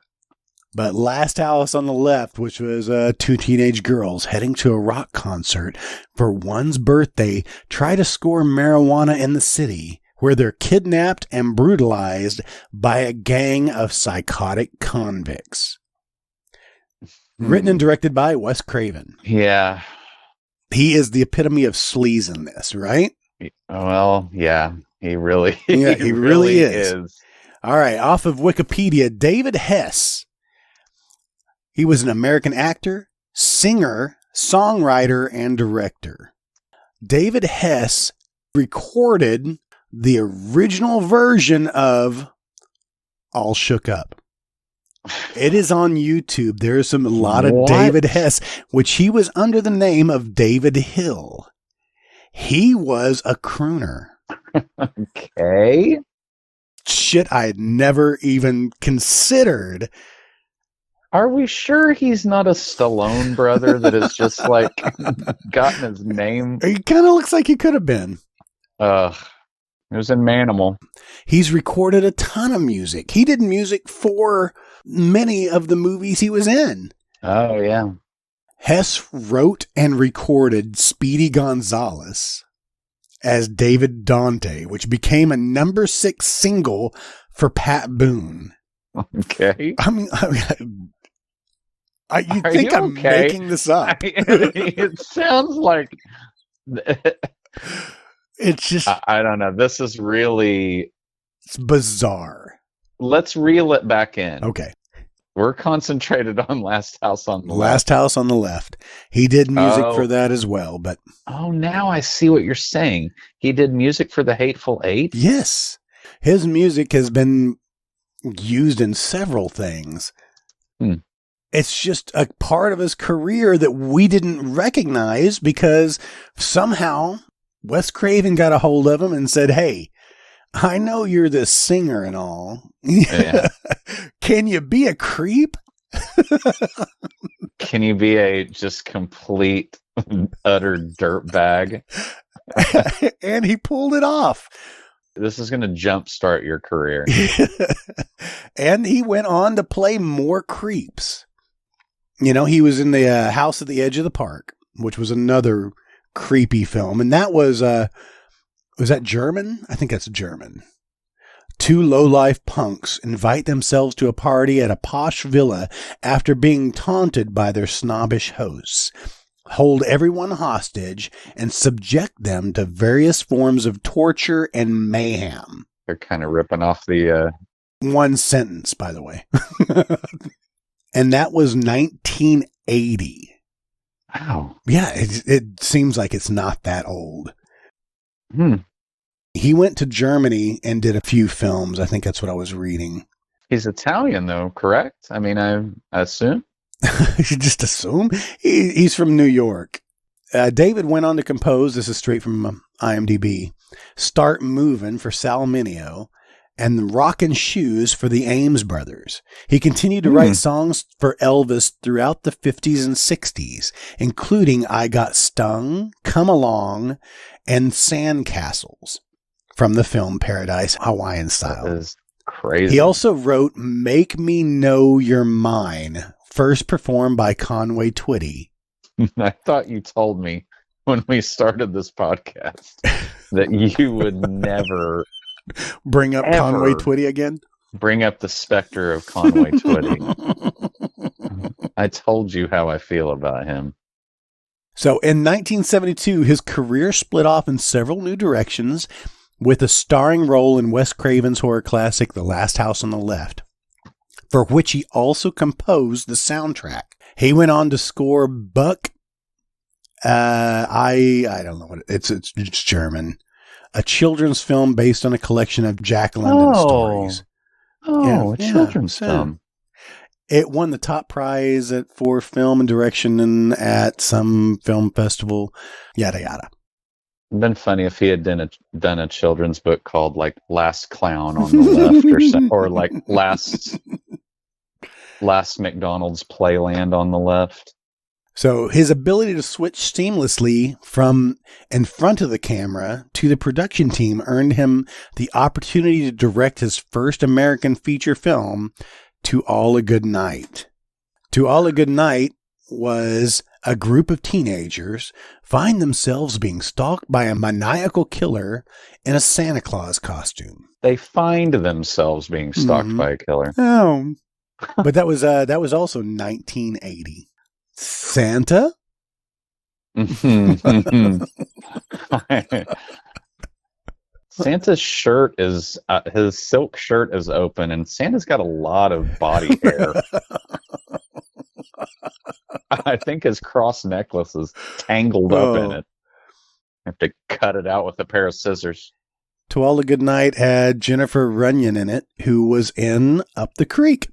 But Last House on the Left, which was two teenage girls heading to a rock concert for one's birthday, try to score marijuana in the city, where they're kidnapped and brutalized by a gang of psychotic convicts. Written and directed by Wes Craven. Yeah. He is the epitome of sleaze in this, right? Well, yeah, he really is. All right, off of Wikipedia, David Hess. He was an American actor, singer, songwriter, and director. David Hess recorded the original version of All Shook Up. It is on YouTube. There's a lot of David Hess, which he was under the name of David Hill. He was a crooner. Okay. Shit I had never even considered. Are we sure he's not a Stallone brother that has just like gotten his name? He kind of looks like he could have been. It was in Manimal. He's recorded a ton of music. He did music for many of the movies he was in. Oh, yeah. Hess wrote and recorded Speedy Gonzales as David Dante, which became a number 6 single for Pat Boone. Okay. I mean you think I'm making this up? It sounds like... It's just... I don't know. This is really... It's bizarre. Let's reel it back in. Okay. We're concentrated on Last House on the Left. Last House on the Left. He did music for that as well, but... Oh, now I see what you're saying. He did music for the Hateful Eight? Yes. His music has been used in several things. It's just a part of his career that we didn't recognize because somehow Wes Craven got a hold of him and said, hey, I know you're this singer and all. Yeah. Can you be a creep? Can you be a just complete, utter dirtbag? And he pulled it off. This is going to jumpstart your career. And he went on to play more creeps. You know, he was in the House at the Edge of the Park, which was another creepy film. And that was that German? I think that's German. Two low-life punks invite themselves to a party at a posh villa after being taunted by their snobbish hosts, hold everyone hostage, and subject them to various forms of torture and mayhem. They're kind of ripping off the... One sentence, by the way. And that was 1980. Wow. Yeah, it seems like it's not that old. Hmm. He went to Germany and did a few films. I think that's what I was reading. He's Italian, though, correct? I mean, I assume. You just assume? He's from New York. David went on to compose, this is straight from IMDb, Start Movin' for Sal Mineo and Rockin' Shoes for the Ames Brothers. He continued to write songs for Elvis throughout the 50s and 60s, including I Got Stung, Come Along, and Sandcastles from the film Paradise Hawaiian Style. That is crazy. He also wrote Make Me Know You're Mine, first performed by Conway Twitty. I thought you told me when we started this podcast that you would never bring up Conway Twitty again. Bring up the specter of Conway Twitty. I told you how I feel about him. So in 1972, his career split off in several new directions with a starring role in Wes Craven's horror classic, The Last House on the Left, for which he also composed the soundtrack. He went on to score Buck I don't know what it's German. A children's film based on a collection of Jack London stories. A children's film. It won the top prize for film and direction at some film festival. Yada yada. It'd been funny if he had done a children's book called like Last Clown on the left or something, or like Last McDonald's Playland on the left. So his ability to switch seamlessly from in front of the camera to the production team earned him the opportunity to direct his first American feature film, To All a Good Night. To All a Good Night was a group of teenagers find themselves being stalked by a maniacal killer in a Santa Claus costume. They find themselves being stalked by a killer. Oh, but that was also 1980. Santa? Santa's shirt is his silk shirt is open, and Santa's got a lot of body hair. I think his cross necklace is tangled up in it. I have to cut it out with a pair of scissors. To All a Good Night had Jennifer Runyon in it, who was in Up the Creek.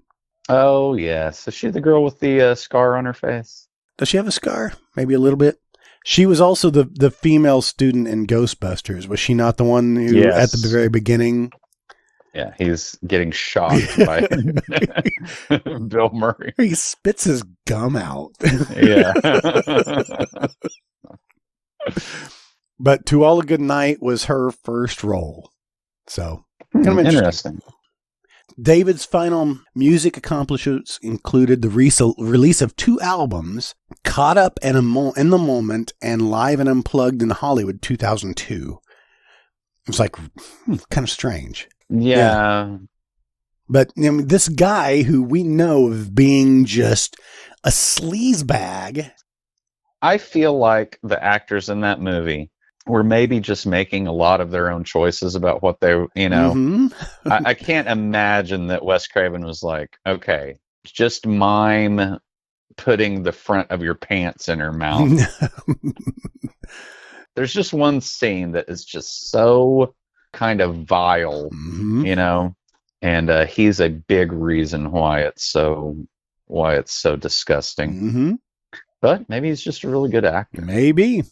Oh, yes. Is she the girl with the scar on her face? Does she have a scar? Maybe a little bit. She was also the female student in Ghostbusters. Was she not the one who, at the very beginning? Yeah, he's getting shocked by Bill Murray. He spits his gum out. Yeah. But To All a Good Night was her first role. So, kind of interesting. David's final music accomplishments included the release of 2 albums, Caught Up in the Moment and Live and Unplugged in Hollywood 2002. It was like kind of strange. Yeah. But this guy who we know of being just a sleazebag. I feel like the actors in that movie were maybe just making a lot of their own choices about what they, I can't imagine that Wes Craven was like, okay, just mime putting the front of your pants in her mouth. There's just one scene that is just so kind of vile, and he's a big reason why it's so disgusting. But maybe he's just a really good actor. Maybe.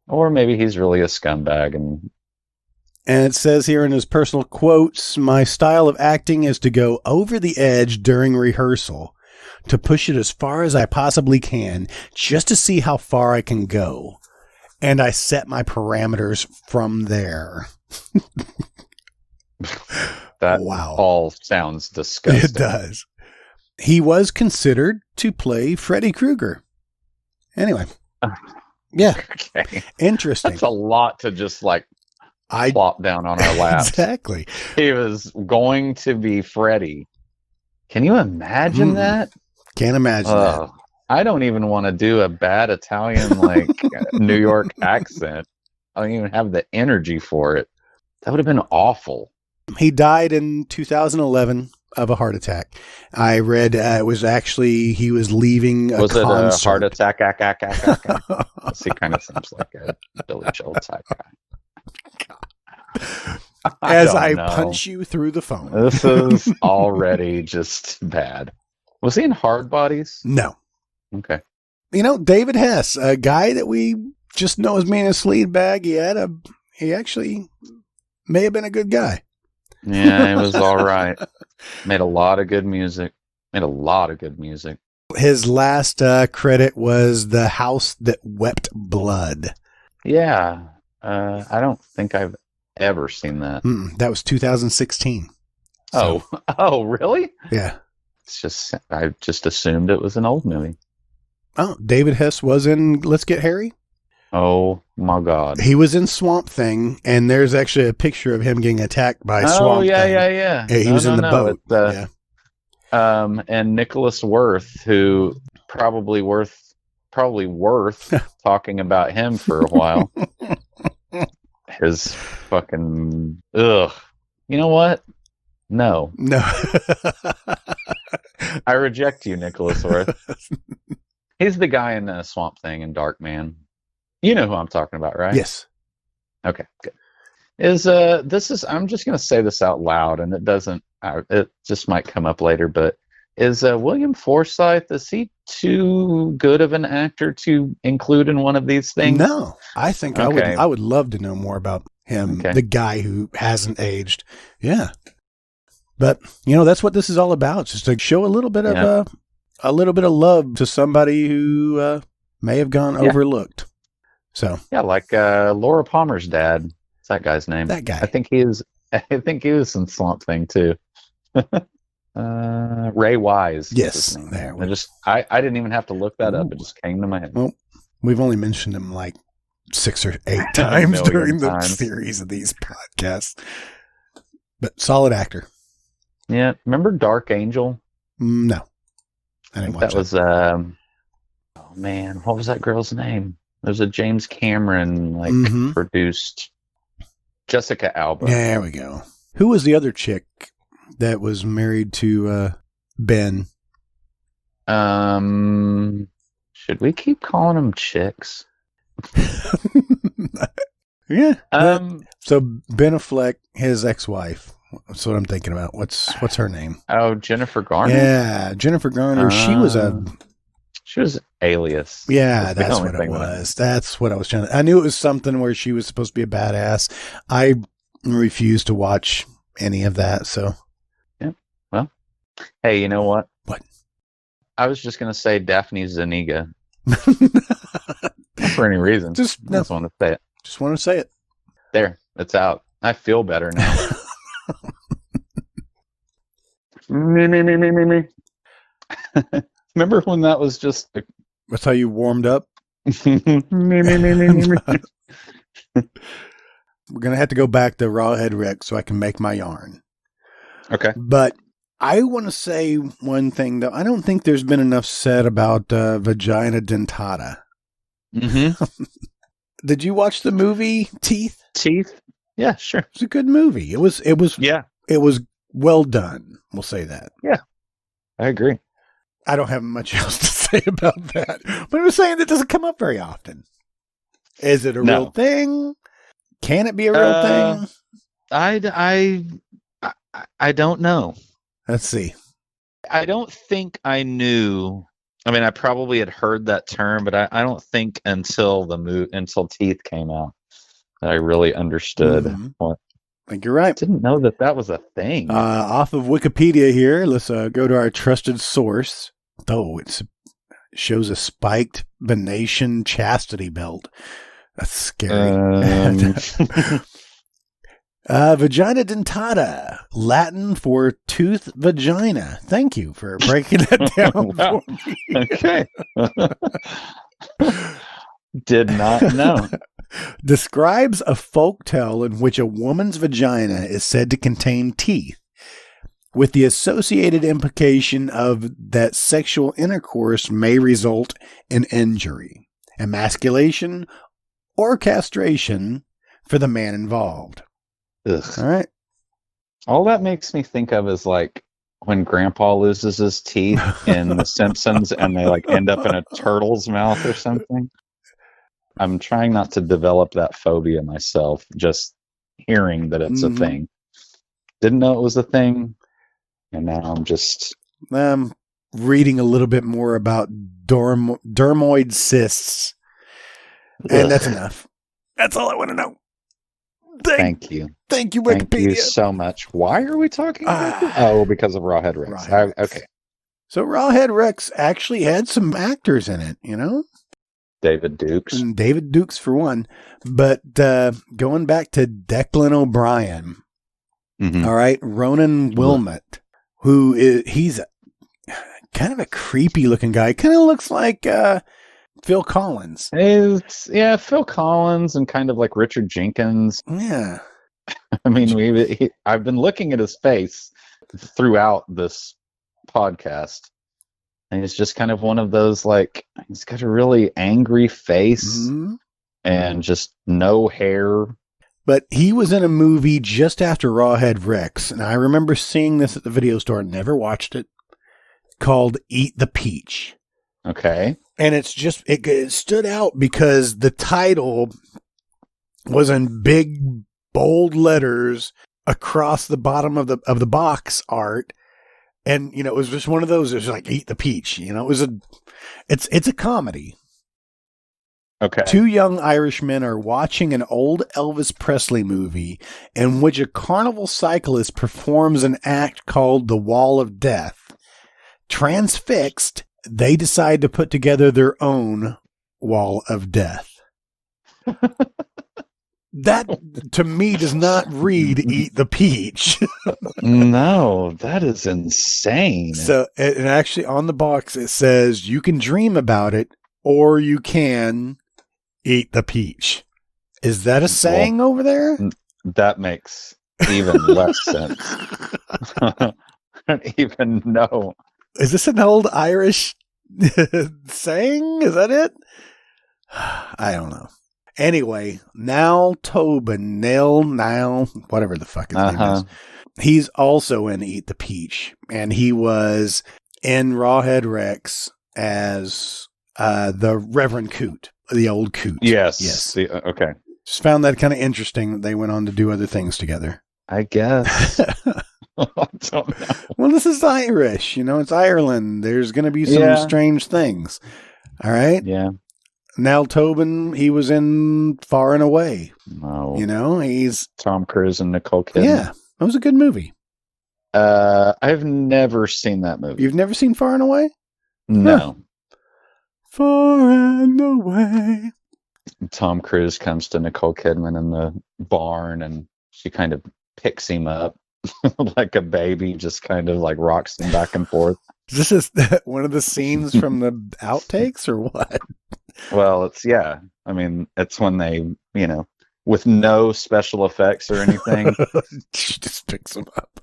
Or maybe he's really a scumbag. And it says here in his personal quotes, my style of acting is to go over the edge during rehearsal, to push it as far as I possibly can, just to see how far I can go. And I set my parameters from there. That all sounds disgusting. It does. He was considered to play Freddy Krueger. Anyway. Yeah. Okay. Interesting. That's a lot to just plop down on our laps. Exactly. He was going to be Freddy. Can you imagine that? Can't imagine that. I don't even want to do a bad Italian New York accent. I don't even have the energy for it. That would have been awful. He died in 2011 of a heart attack. I read it was actually he was leaving a concert. Was it a heart attack? He kind of seems like a Billy Joel type guy. As I punch you through the phone. This is already just bad. Was he in Hard Bodies? No. Okay. David Hess, a guy that we just know as being a sleazebag, he actually may have been a good guy. Yeah, it was all right. Made a lot of good music. His last credit was The House That Wept Blood. Yeah. I don't think I've ever seen that. That was 2016. So. Oh, really? Yeah. I just assumed it was an old movie. Oh, David Hess was in Let's Get Harry. Oh my God. He was in Swamp Thing, and there's actually a picture of him getting attacked by Swamp Thing. Yeah. He was in the boat. And Nicholas Worth, who probably worth talking about him for a while. His fucking ugh. You know what? No. I reject you, Nicholas Worth. He's the guy in Swamp Thing and Dark Man. You know who I'm talking about, right? Yes. Okay, good. I'm just going to say this out loud, and it just might come up later, but is William Forsythe, is he too good of an actor to include in one of these things? No, I think I would love to know more about him, the guy who hasn't aged. Yeah. But, that's what this is all about, just to show a little bit of love to somebody who may have gone overlooked. So yeah, like Laura Palmer's dad. What's that guy's name? That guy. I think he was in Swamp Thing too. Ray Wise. Yes. There. I didn't even have to look that up. It just came to my head. Well, we've only mentioned him like 6 or 8 times during the series of these podcasts. But solid actor. Yeah. Remember Dark Angel? No. I didn't watch that. Was oh man, what was that girl's name? There's a James Cameron produced Jessica Alba. There we go. Who was the other chick that was married to Ben? Should we keep calling them chicks? Yeah. So Ben Affleck, his ex-wife. That's what I'm thinking about. What's her name? Oh, Jennifer Garner. Yeah, Jennifer Garner. She was Alias. Yeah, that's what it was. That's what I was trying to. I knew it was something where she was supposed to be a badass. I refused to watch any of that. So, yeah. Well, hey, you know what? What? I was just gonna say Daphne Zuniga. Not for any reason. Just want to say it. Just want to say it. There, it's out. I feel better now. Me. Remember when that was just... That's how you warmed up? We're going to have to go back to Rawhead Rex so I can make my yarn. Okay. But I want to say one thing, though. I don't think there's been enough said about vagina dentata. Mm-hmm. Did you watch the movie Teeth? Teeth? Yeah, sure. It's a good movie. It was well done. We'll say that. Yeah, I agree. I don't have much else to say about that. But I'm saying that doesn't come up very often. Is it a real thing? Can it be a real thing? I don't know. Let's see. I don't think I knew. I mean, I probably had heard that term, but I don't think until Teeth came out that I really understood what. I think you're right. I didn't know that was a thing. Off of Wikipedia here, let's go to our trusted source. Oh, it shows a spiked Venetian chastity belt. That's scary. Vagina dentata, Latin for tooth vagina. Thank you for breaking that down for me. Okay. Did not know. Describes a folktale in which a woman's vagina is said to contain teeth, with the associated implication of that sexual intercourse may result in injury, emasculation, or castration for the man involved. Ugh. All right. All that makes me think of is like when Grandpa loses his teeth in The Simpsons and they like end up in a turtle's mouth or something. I'm trying not to develop that phobia myself, just hearing that it's a thing. Didn't know it was a thing, and now I'm just... I'm reading a little bit more about dermoid cysts, and that's enough. That's all I want to know. Thank you. Thank you, Wikipedia. Thank you so much. Why are we talking about this? Oh, because of Rawhead Rex. Okay. So Rawhead Rex actually had some actors in it, you know? David Dukes. And David Dukes for one. But going back to Declan O'Brien, all right, Ronan Wilmot, he's kind of a creepy looking guy. Kind of looks like Phil Collins. Phil Collins and kind of like Richard Jenkins. Yeah. I mean, I've been looking at his face throughout this podcast. And he's just kind of one of those, like, he's got a really angry face and just no hair. But he was in a movie just after Rawhead Rex, and I remember seeing this at the video store, never watched it, called Eat the Peach. Okay. And it's just, it stood out because the title was in big, bold letters across the bottom of the box art. And, it was just one of those, it was like Eat the Peach, it's a comedy. Okay. Two young Irishmen are watching an old Elvis Presley movie in which a carnival cyclist performs an act called The Wall of Death. Transfixed, they decide to put together their own Wall of Death. That, to me, does not read Eat the Peach. No, that is insane. So, and actually on the box, it says you can dream about it or you can eat the peach. Is that a saying over there? That makes even less sense. I don't even know. Is this an old Irish saying? Is that it? I don't know. Anyway, Niall Tobin, whatever the fuck his name is. He's also in Eat the Peach, and he was in Rawhead Rex as the Reverend Coot, the old Coot. Yes. Okay. Just found that kind of interesting that they went on to do other things together. I guess. I don't know. Well, this is Irish. It's Ireland. There's going to be some strange things. All right? Yeah. Niall Tobin, he was in Far and Away. Oh. He's Tom Cruise and Nicole Kidman. Yeah, it was a good movie. I've never seen that movie. You've never seen Far and Away? No. Huh. Far and Away. Tom Cruise comes to Nicole Kidman in the barn, and she kind of picks him up like a baby, just kind of like rocks him back and forth. Is this one of the scenes from the outtakes or what? Well, it's when they, with no special effects or anything. She just picks him up.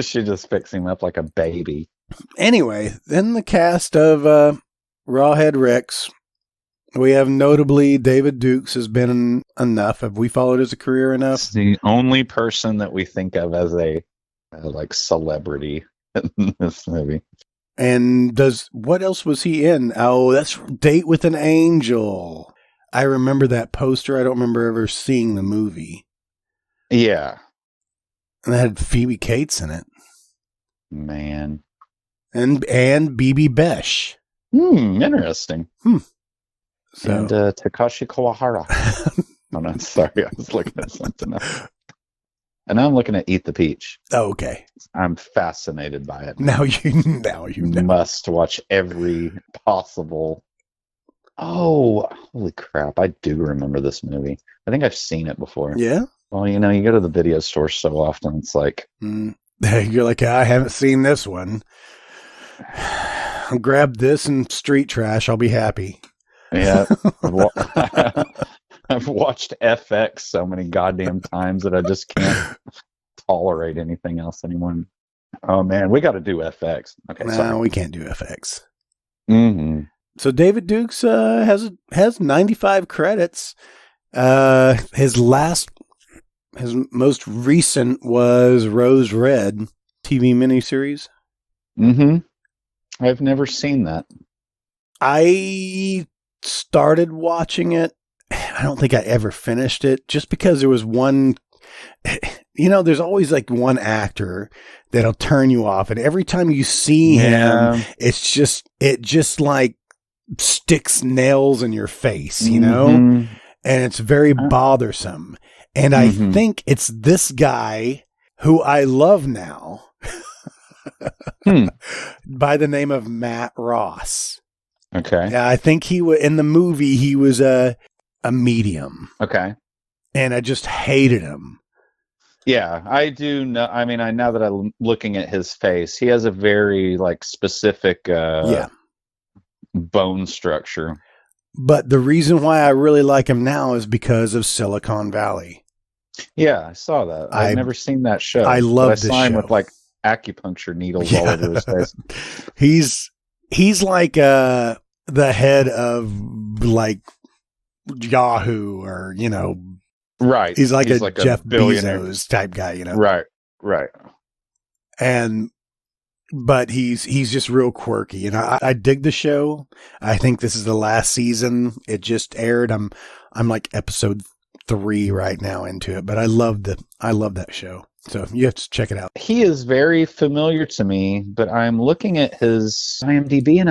She just picks him up like a baby. Anyway, then the cast of Rawhead Rex, we have notably David Dukes has been enough. Have we followed his career enough? It's the only person that we think of as a celebrity in this movie. And what else was he in? Oh, that's Date with an Angel. I remember that poster. I don't remember ever seeing the movie. Yeah. And that had Phoebe Cates in it. Man. And BB Besh. Interesting. So, and Takashi Kawahara. Oh, no, sorry. I was looking at something else. And now I'm looking at Eat the Peach. Oh, okay. I'm fascinated by it. Now you know. Must watch every possible. Oh, holy crap. I do remember this movie. I think I've seen it before. Yeah? Well, you go to the video store so often, it's like... You're like, I haven't seen this one. I'll grab this and street trash. I'll be happy. Yeah. I've watched FX so many goddamn times that I just can't tolerate anything else anymore. Oh, man, we got to do FX. Okay, no, we can't do FX. Mm-hmm. So David Dukes has 95 credits. His most recent was Rose Red TV miniseries. Mm-hmm. I've never seen that. I started watching it. I don't think I ever finished it just because there was one, there's always like one actor that'll turn you off. And every time you see him, it just like sticks nails in your face, and it's very bothersome. And I think it's this guy who I love now by the name of Matt Ross. Okay. Yeah, I think in the movie, he was a medium. Okay. And I just hated him. Yeah, I do know. I mean, now that I'm looking at his face, he has a very specific bone structure. But the reason why I really like him now is because of Silicon Valley. Yeah, I saw that. I've never seen that show. I love this show. I saw him with acupuncture needles all over his face. He's like the head of Yahoo or right. He's like a Jeff Bezos type guy, Right. And but he's just real quirky, and I dig the show. I think this is the last season. It just aired. I'm like episode 3 right now into it, but I love that show. So you have to check it out. He is very familiar to me, but I'm looking at his IMDb and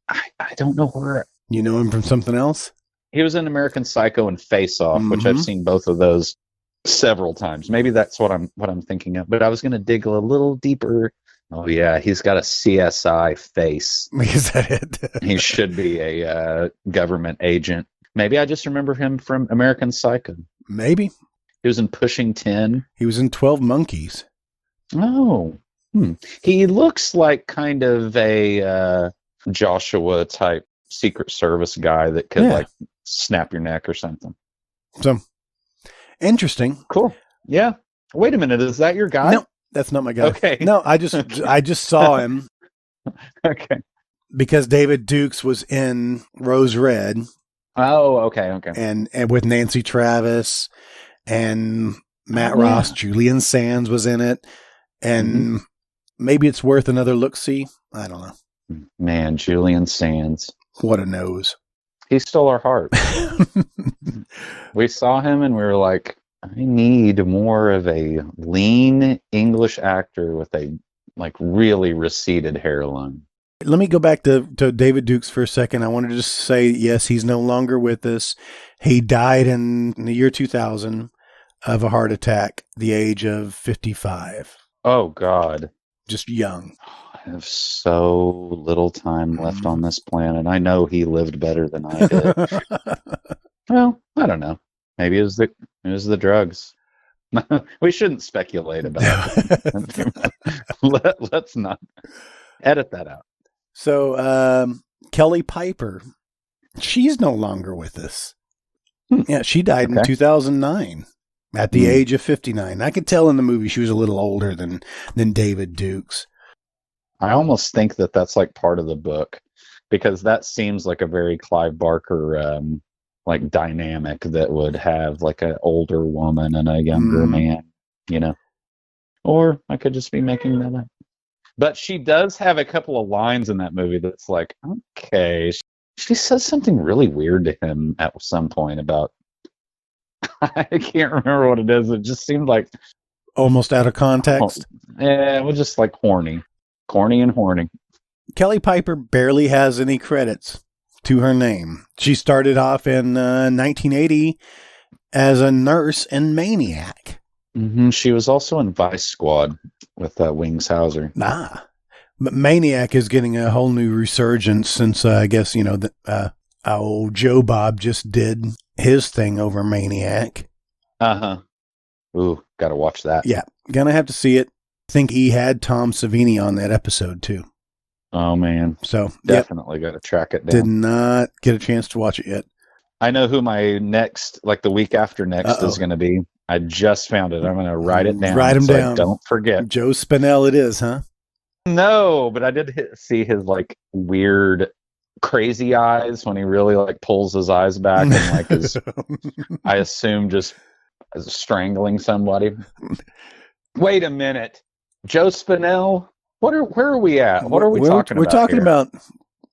I don't know where. You know him from something else? He was in American Psycho and Face Off, which I've seen both of those several times. Maybe that's what I'm thinking of. But I was going to dig a little deeper. Oh yeah, he's got a CSI face. Is that it? He should be a government agent. Maybe I just remember him from American Psycho. Maybe. He was in Pushing 10. He was in 12 Monkeys. Oh. He looks like kind of a Joshua type Secret Service guy that could like snap your neck or something. So interesting. Cool. Yeah. Wait a minute. Is that your guy? No, that's not my guy. Okay. No, I just saw him. Okay. Because David Dukes was in Rose Red. Oh, okay. And with Nancy Travis and Matt Ross, Julian Sands was in it. And maybe it's worth another look-see. I don't know. Man, Julian Sands. What a nose. He stole our heart. We saw him and we were like, I need more of a lean English actor with a like really receded hairline. Let me go back to David Dukes for a second. I wanted to just say, yes, he's no longer with us. He died in the year 2000 of a heart attack, the age of 55. Oh, God. Just young. I have so little time left on this planet. I know he lived better than I did. Well, I don't know. Maybe it was the drugs. We shouldn't speculate about it. Let's not. Edit that out. So, Kelly Piper, she's no longer with us. Yeah, she died in 2009 at the age of 59. I could tell in the movie she was a little older than David Dukes. I almost think that that's like part of the book, because that seems like a very Clive Barker like dynamic that would have like an older woman and a younger man, you know. Or I could just be making that up. But she does have a couple of lines in that movie that's like, okay. She says something really weird to him at some point about, I can't remember what it is. It just seemed like almost out of context. Yeah, it was just like horny. Corny and horny. Kelly Piper barely has any credits to her name. She started off in 1980 as a nurse in Maniac. She was also in Vice Squad with Wings Hauser. But Maniac is getting a whole new resurgence since I guess, you know, old Joe Bob just did his thing over Maniac. Ooh, gotta watch that. Yeah, gonna have to see it. I think he had Tom Savini on that episode too. Oh man. So definitely got to track it down. Did not get a chance to watch it yet. I know who my next, like the week after next is going to be. I just found it. I'm going to write it down. Write him down. Don't forget. Joe Spinell it is, huh? No, but I did see his like weird crazy eyes when he really like pulls his eyes back and like is, I assume, just strangling somebody. Wait a minute. Joe Spinell? Where are we at? What are we talking about?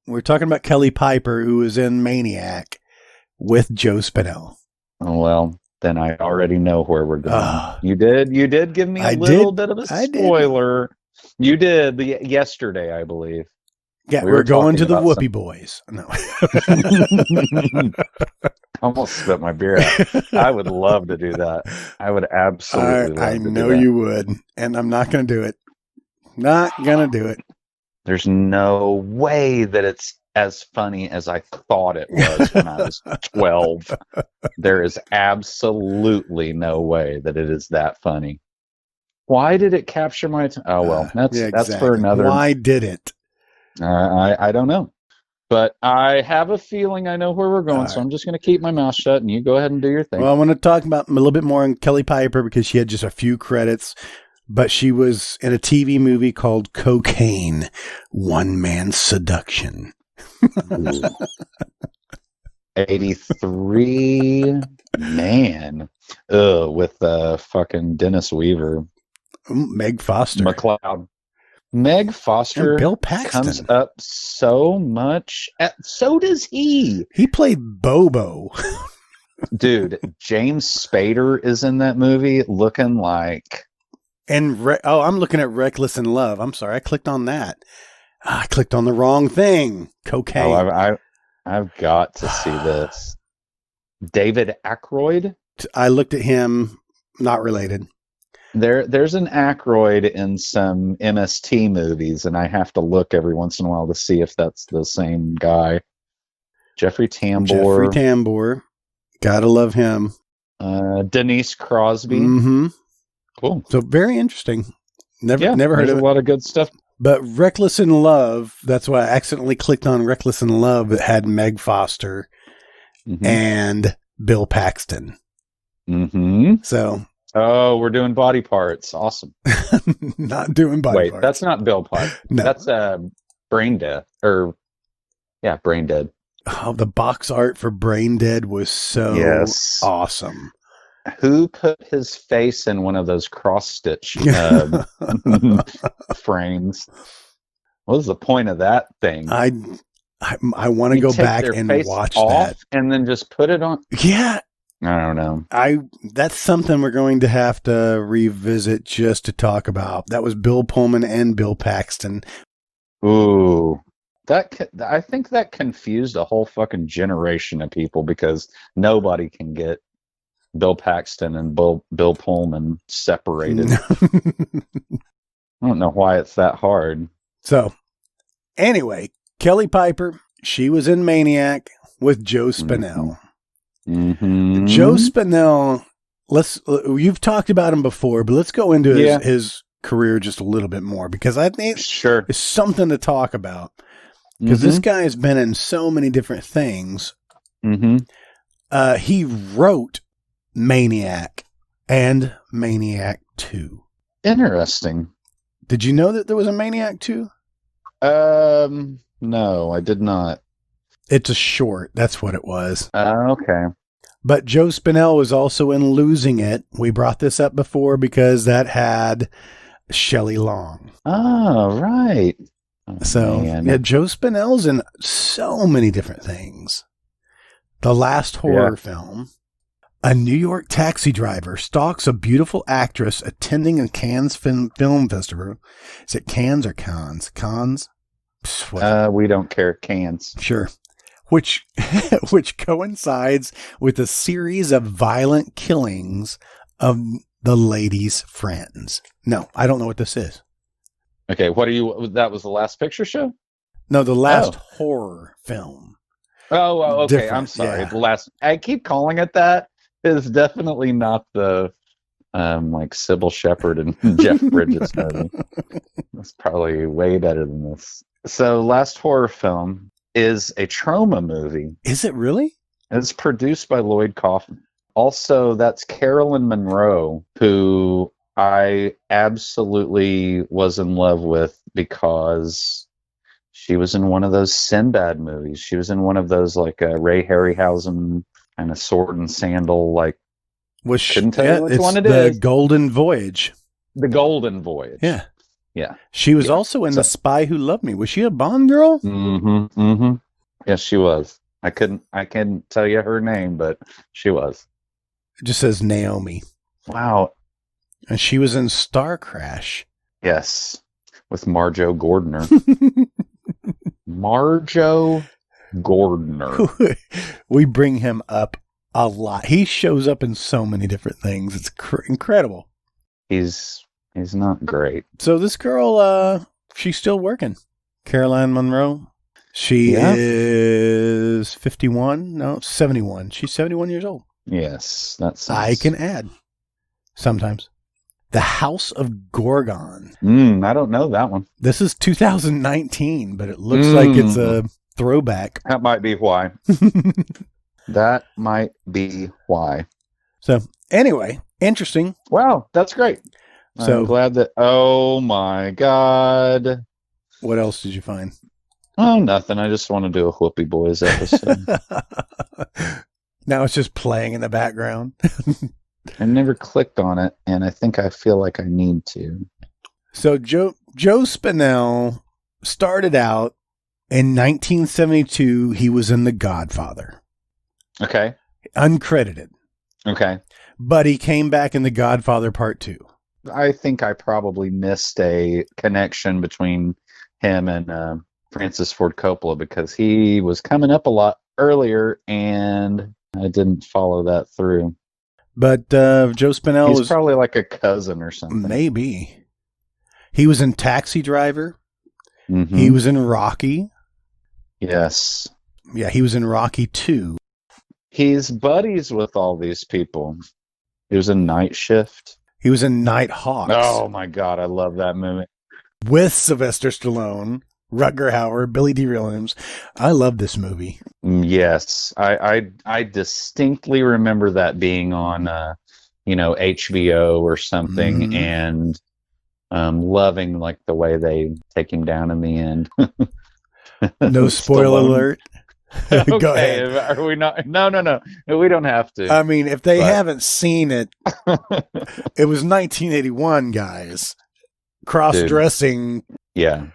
We're talking about Kelly Piper, who was in Maniac with Joe Spinell. Oh, well, then I already know where we're going. You did give me a little bit of a spoiler. You did yesterday, I believe. Yeah, we're going to the Whoopie Boys. No. Almost spit my beer out. I would love to do that. I would absolutely love I know you would, and I'm not going to do it. Not going to do it. There's no way that it's as funny as I thought it was when I was 12. There is absolutely no way that it is that funny. Why did it capture my attention? Oh, well, that's for another. Why did it? I don't know. But I have a feeling I know where we're going, so I'm just going to keep my mouth shut, and you go ahead and do your thing. Well, I want to talk about a little bit more on Kelly Piper because she had just a few credits, but she was in a TV movie called Cocaine, One Man Seduction. 83, man. With fucking Dennis Weaver. Meg Foster. McLeod. Meg Foster and Bill Paxton comes up so much. So does he. He played Bobo. Dude, James Spader is in that movie looking like... And I'm looking at Reckless in Love. I'm sorry, I clicked on that. I clicked on the wrong thing. Cocaine. Oh, I've got to see this. David Aykroyd. I looked at him. Not related. There's an Aykroyd in some MST movies, and I have to look every once in a while to see if that's the same guy. Jeffrey Tambor. Gotta love him. Denise Crosby. Mm-hmm. Cool. So very interesting. Never heard of it. A lot of good stuff. But Reckless in Love, that's why I accidentally clicked on Reckless in Love. It had Meg Foster and Bill Paxton. Mm-hmm. So. Oh, we're doing body parts. Awesome. Not doing body parts. Wait, that's not Bill Paxton. No. That's Brain Dead. Brain Dead. Oh, the box art for Brain Dead was so awesome. Who put his face in one of those cross-stitch frames? What was the point of that thing? I want to go back and watch that. And then just put it on. Yeah. I don't know. That's something we're going to have to revisit just to talk about. That was Bill Pullman and Bill Paxton. Ooh. I think that confused a whole fucking generation of people because nobody can get Bill Paxton and Bill Pullman separated. I don't know why it's that hard. So, anyway, Kelly Piper, she was in Maniac with Joe Spinell. Mm-hmm. Joe Spinell, you've talked about him before, but let's go into his career just a little bit more because I think it's something to talk about. Because this guy has been in so many different things. Mm-hmm. He wrote Maniac and Maniac 2. Interesting. Did you know that there was a Maniac 2? No, I did not. It's a short. That's what it was. Okay. But Joe Spinell was also in Losing It. We brought this up before because that had Shelley Long. Oh, right. So, Joe Spinell's in so many different things. The last horror film. A New York taxi driver stalks a beautiful actress attending a Cannes Film Festival. Is it Cannes or Cannes? Cannes? We don't care. Cannes. Sure. Which coincides with a series of violent killings of the lady's friends. No, I don't know what this is. Okay, that was the Last Picture Show? No, the last horror film. Oh, okay. Different. I'm sorry. Yeah. The last. I keep calling it that. It's definitely not the like Sybil Shepherd and Jeff Bridges movie. It's probably way better than this. So, last horror film is a trauma movie. Is it really? It's produced by Lloyd Kaufman. Also, that's Carolyn Monroe, who I absolutely was in love with because she was in one of those Sinbad movies. She was in one of those like Ray Harryhausen kind of sword and sandal couldn't tell you which one it is. The Golden Voyage. The Golden Voyage. Yeah. Yeah. She was also in The Spy Who Loved Me. Was she a Bond girl? Mm-hmm. Mm-hmm. Yes, she was. I couldn't tell you her name, but she was. It just says Naomi. Wow. And she was in Star Crash. Yes. With Marjo Gordner. Marjo Gordner. We bring him up a lot. He shows up in so many different things. It's incredible. He's not great. So this girl, she's still working. Caroline Monroe. She is 51. No, 71. She's 71 years old. Yes, that's. I can add. Sometimes. The House of Gorgon. I don't know that one. This is 2019, but it looks like it's a throwback. That might be why. That might be why. So, anyway, interesting. Wow, that's great. So, I'm glad that. Oh my God. What else did you find? Oh, nothing. I just want to do a Whoopie Boys episode. Now it's just playing in the background. I never clicked on it, and I think I feel like I need to. So Joe Joe Spinell started out in 1972. He was in The Godfather. Okay. Uncredited. Okay. But he came back in The Godfather Part 2. I think I probably missed a connection between him and Francis Ford Coppola because he was coming up a lot earlier and I didn't follow that through. But Joe Spinell was probably like a cousin or something. Maybe. He was in Taxi Driver. Mm-hmm. He was in Rocky. Yes. Yeah, he was in Rocky 2. He's buddies with all these people. He was in Night Shift. He was in Night Hawks. Oh my God, I love that movie. With Sylvester Stallone, Rutger Hauer, Billy D. Williams. I love this movie. Yes, I distinctly remember that being on, HBO or something, and loving like the way they take him down in the end. No spoiler alert. Okay, go ahead. Are we not? No, we don't have to. I mean, if they haven't seen it, it was 1981, guys. Cross-dressing. Dude. Yeah.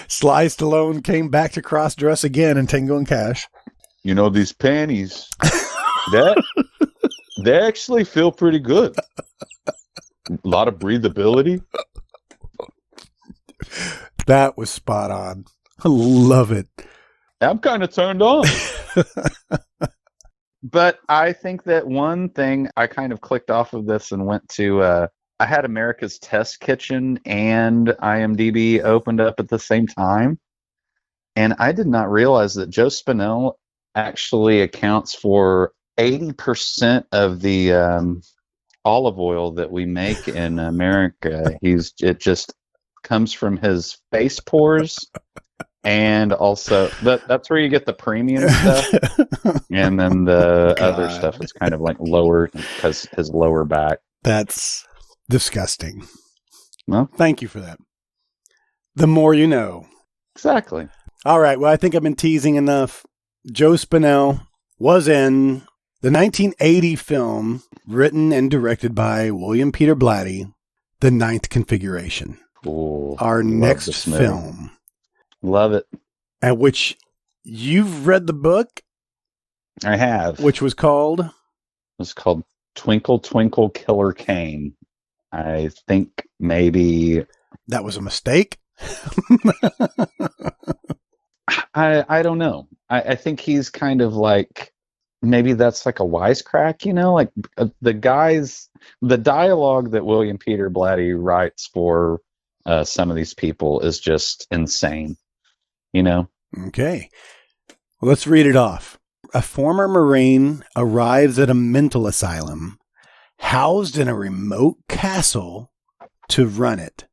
Sly Stallone came back to cross-dress again in Tango and Cash. You know, these panties, they actually feel pretty good. A lot of breathability. That was spot on. I love it. I'm kind of turned on. But I think that one thing I kind of clicked off of this and went to, I had America's Test Kitchen and IMDb opened up at the same time. And I did not realize that Joe Spinell actually accounts for 80% of the olive oil that we make in America. It just comes from his face pores. And also, that's where you get the premium stuff. And then the other stuff is kind of like lower because his lower back. That's disgusting. Well, thank you for that. The more you know. Exactly. All right. Well, I think I've been teasing enough. Joe Spinell was in the 1980 film written and directed by William Peter Blatty, The Ninth Configuration. Ooh, our next film. Love it. At which you've read the book? I have. Which was called? It was called Twinkle Twinkle Killer Kane. I think maybe... That was a mistake? I don't know. I think he's kind of like... Maybe that's like a wisecrack, like the dialogue that William Peter Blatty writes for some of these people is just insane. Okay. Well, let's read it off. A former Marine arrives at a mental asylum, housed in a remote castle, to run it.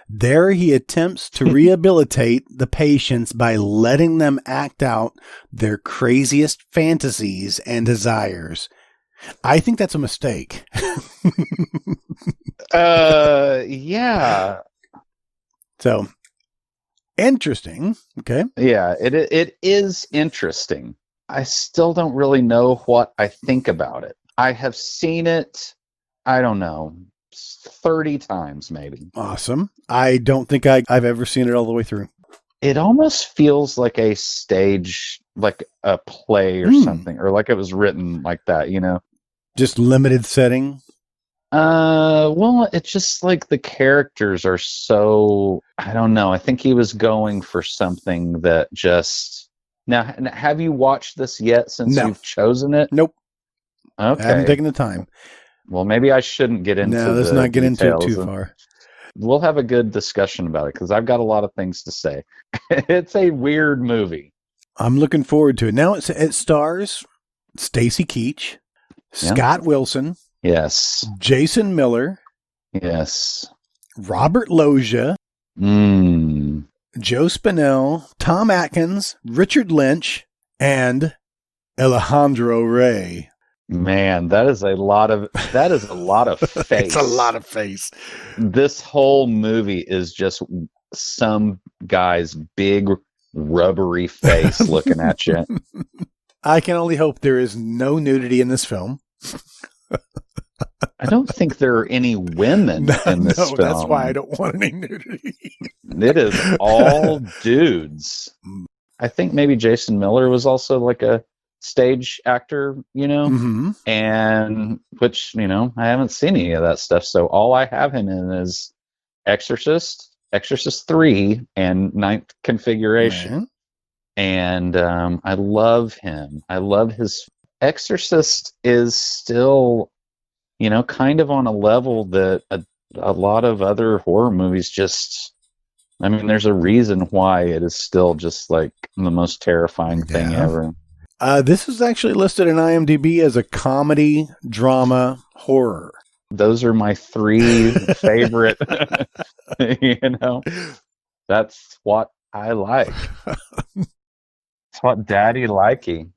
There he attempts to rehabilitate the patients by letting them act out their craziest fantasies and desires. I think that's a mistake. Yeah. So... interesting. Okay. Yeah, it is interesting. I still don't really know what I think about it. I have seen it, I don't know, 30 times maybe. Awesome. I don't think I've ever seen it all the way through. It almost feels like a stage, like a play or something, or like it was written like that, Just limited setting? Well, it's just like the characters are so, I don't know. I think he was going for something that just... Now, have you watched this yet since you've chosen it? Nope. Okay. I haven't taken the time. Well, maybe I shouldn't get into No, let's not get into it too far. We'll have a good discussion about it because I've got a lot of things to say. It's a weird movie. I'm looking forward to it. Now it stars Stacy Keach, Scott Wilson, yes, Jason Miller, yes, Robert Loggia, Joe Spinell, Tom Atkins, Richard Lynch, and Alejandro Rey. Man, that is a lot of face. It's a lot of face. This whole movie is just some guy's big rubbery face looking at you. I can only hope there is no nudity in this film. I don't think there are any women in this film. That's why I don't want any nudity. It is all dudes. I think maybe Jason Miller was also like a stage actor, Mm-hmm. and which, I haven't seen any of that stuff. So all I have him in is Exorcist, Exorcist 3, and Ninth Configuration. Man. And I love him. I love his Exorcist is still, kind of on a level that a lot of other horror movies just, I mean, there's a reason why it is still just like the most terrifying thing ever. This is actually listed in IMDb as a comedy, drama, horror. Those are my 3 favorite, that's what I like. It's what Daddy likey.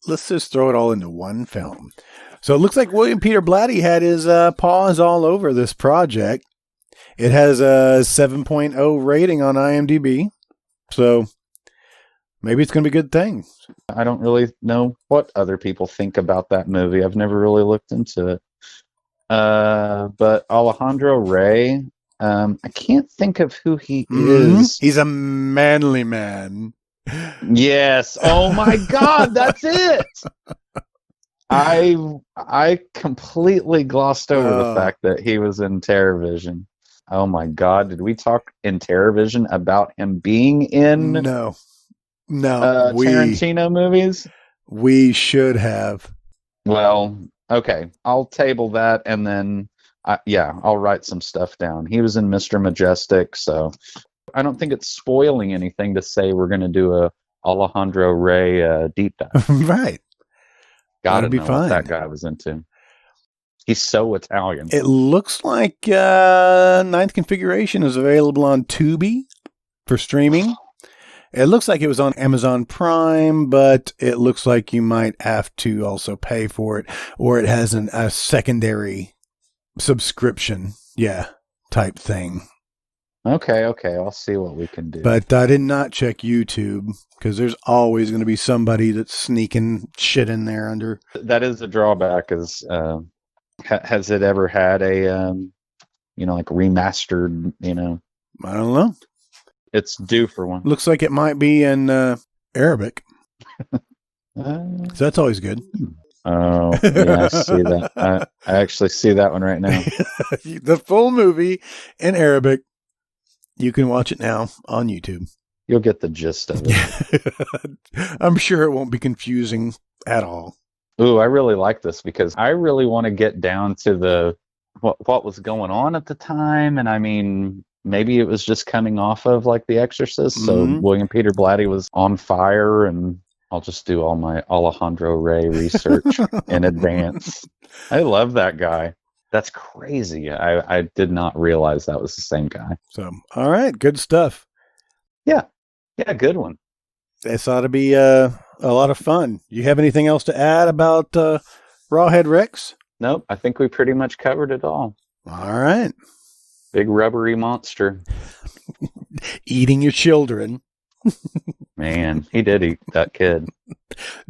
Let's just throw it all into one film. So it looks like William Peter Blatty had his paws all over this project. It has a 7.0 rating on IMDb. So maybe it's going to be a good thing. I don't really know what other people think about that movie. I've never really looked into it. But Alejandro Rey, I can't think of who he is. He's a manly man. Yes. Oh my God, that's it. I completely glossed over the fact that he was in TerrorVision. Oh my God, did we talk in TerrorVision about him being in Tarantino movies? We should have. Well, okay, I'll table that, and then I'll write some stuff down. He was in Mr. Majestic, so I don't think it's spoiling anything to say we're going to do a Alejandro Rey deep dive. Right. Gotta know what that guy was into. He's so Italian. It looks like Ninth Configuration is available on Tubi for streaming. It looks like it was on Amazon Prime, but it looks like you might have to also pay for it, or it has a secondary subscription, type thing. Okay, I'll see what we can do. But I did not check YouTube, because there's always going to be somebody that's sneaking shit in there under. That is a drawback. Has it ever had a, like remastered, I don't know. It's due for one. Looks like it might be in Arabic. So that's always good. Oh, yeah, I see that. I actually see that one right now. The full movie in Arabic. You can watch it now on YouTube. You'll get the gist of it. I'm sure it won't be confusing at all. Ooh, I really like this because I really want to get down to what was going on at the time. And I mean, maybe it was just coming off of like The Exorcist. So William Peter Blatty was on fire, and I'll just do all my Alejandro Rey research in advance. I love that guy. That's crazy. I did not realize that was the same guy. So, all right. Good stuff. Yeah, good one. This ought to be a lot of fun. You have anything else to add about Rawhead Rex? Nope. I think we pretty much covered it all. All right. Big rubbery monster. Eating your children. Man, he did eat that kid.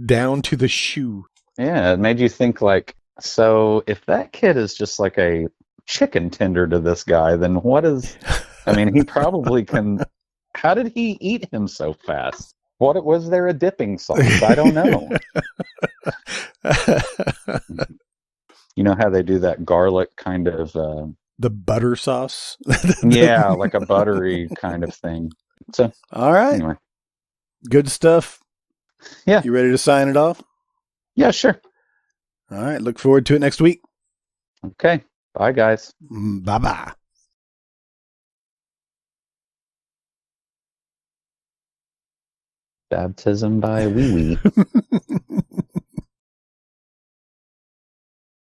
Down to the shoe. Yeah, it made you think like, so if that kid is just like a chicken tender to this guy, then what is, I mean, he probably can, how did he eat him so fast? What was there a dipping sauce? I don't know. You know how they do that garlic kind of... the butter sauce? Yeah, like a buttery kind of thing. So, all right. Anyway. Good stuff. Yeah. You ready to sign it off? Yeah, sure. All right. Look forward to it next week. Okay. Bye, guys. Bye-bye. Baptism by wee wee.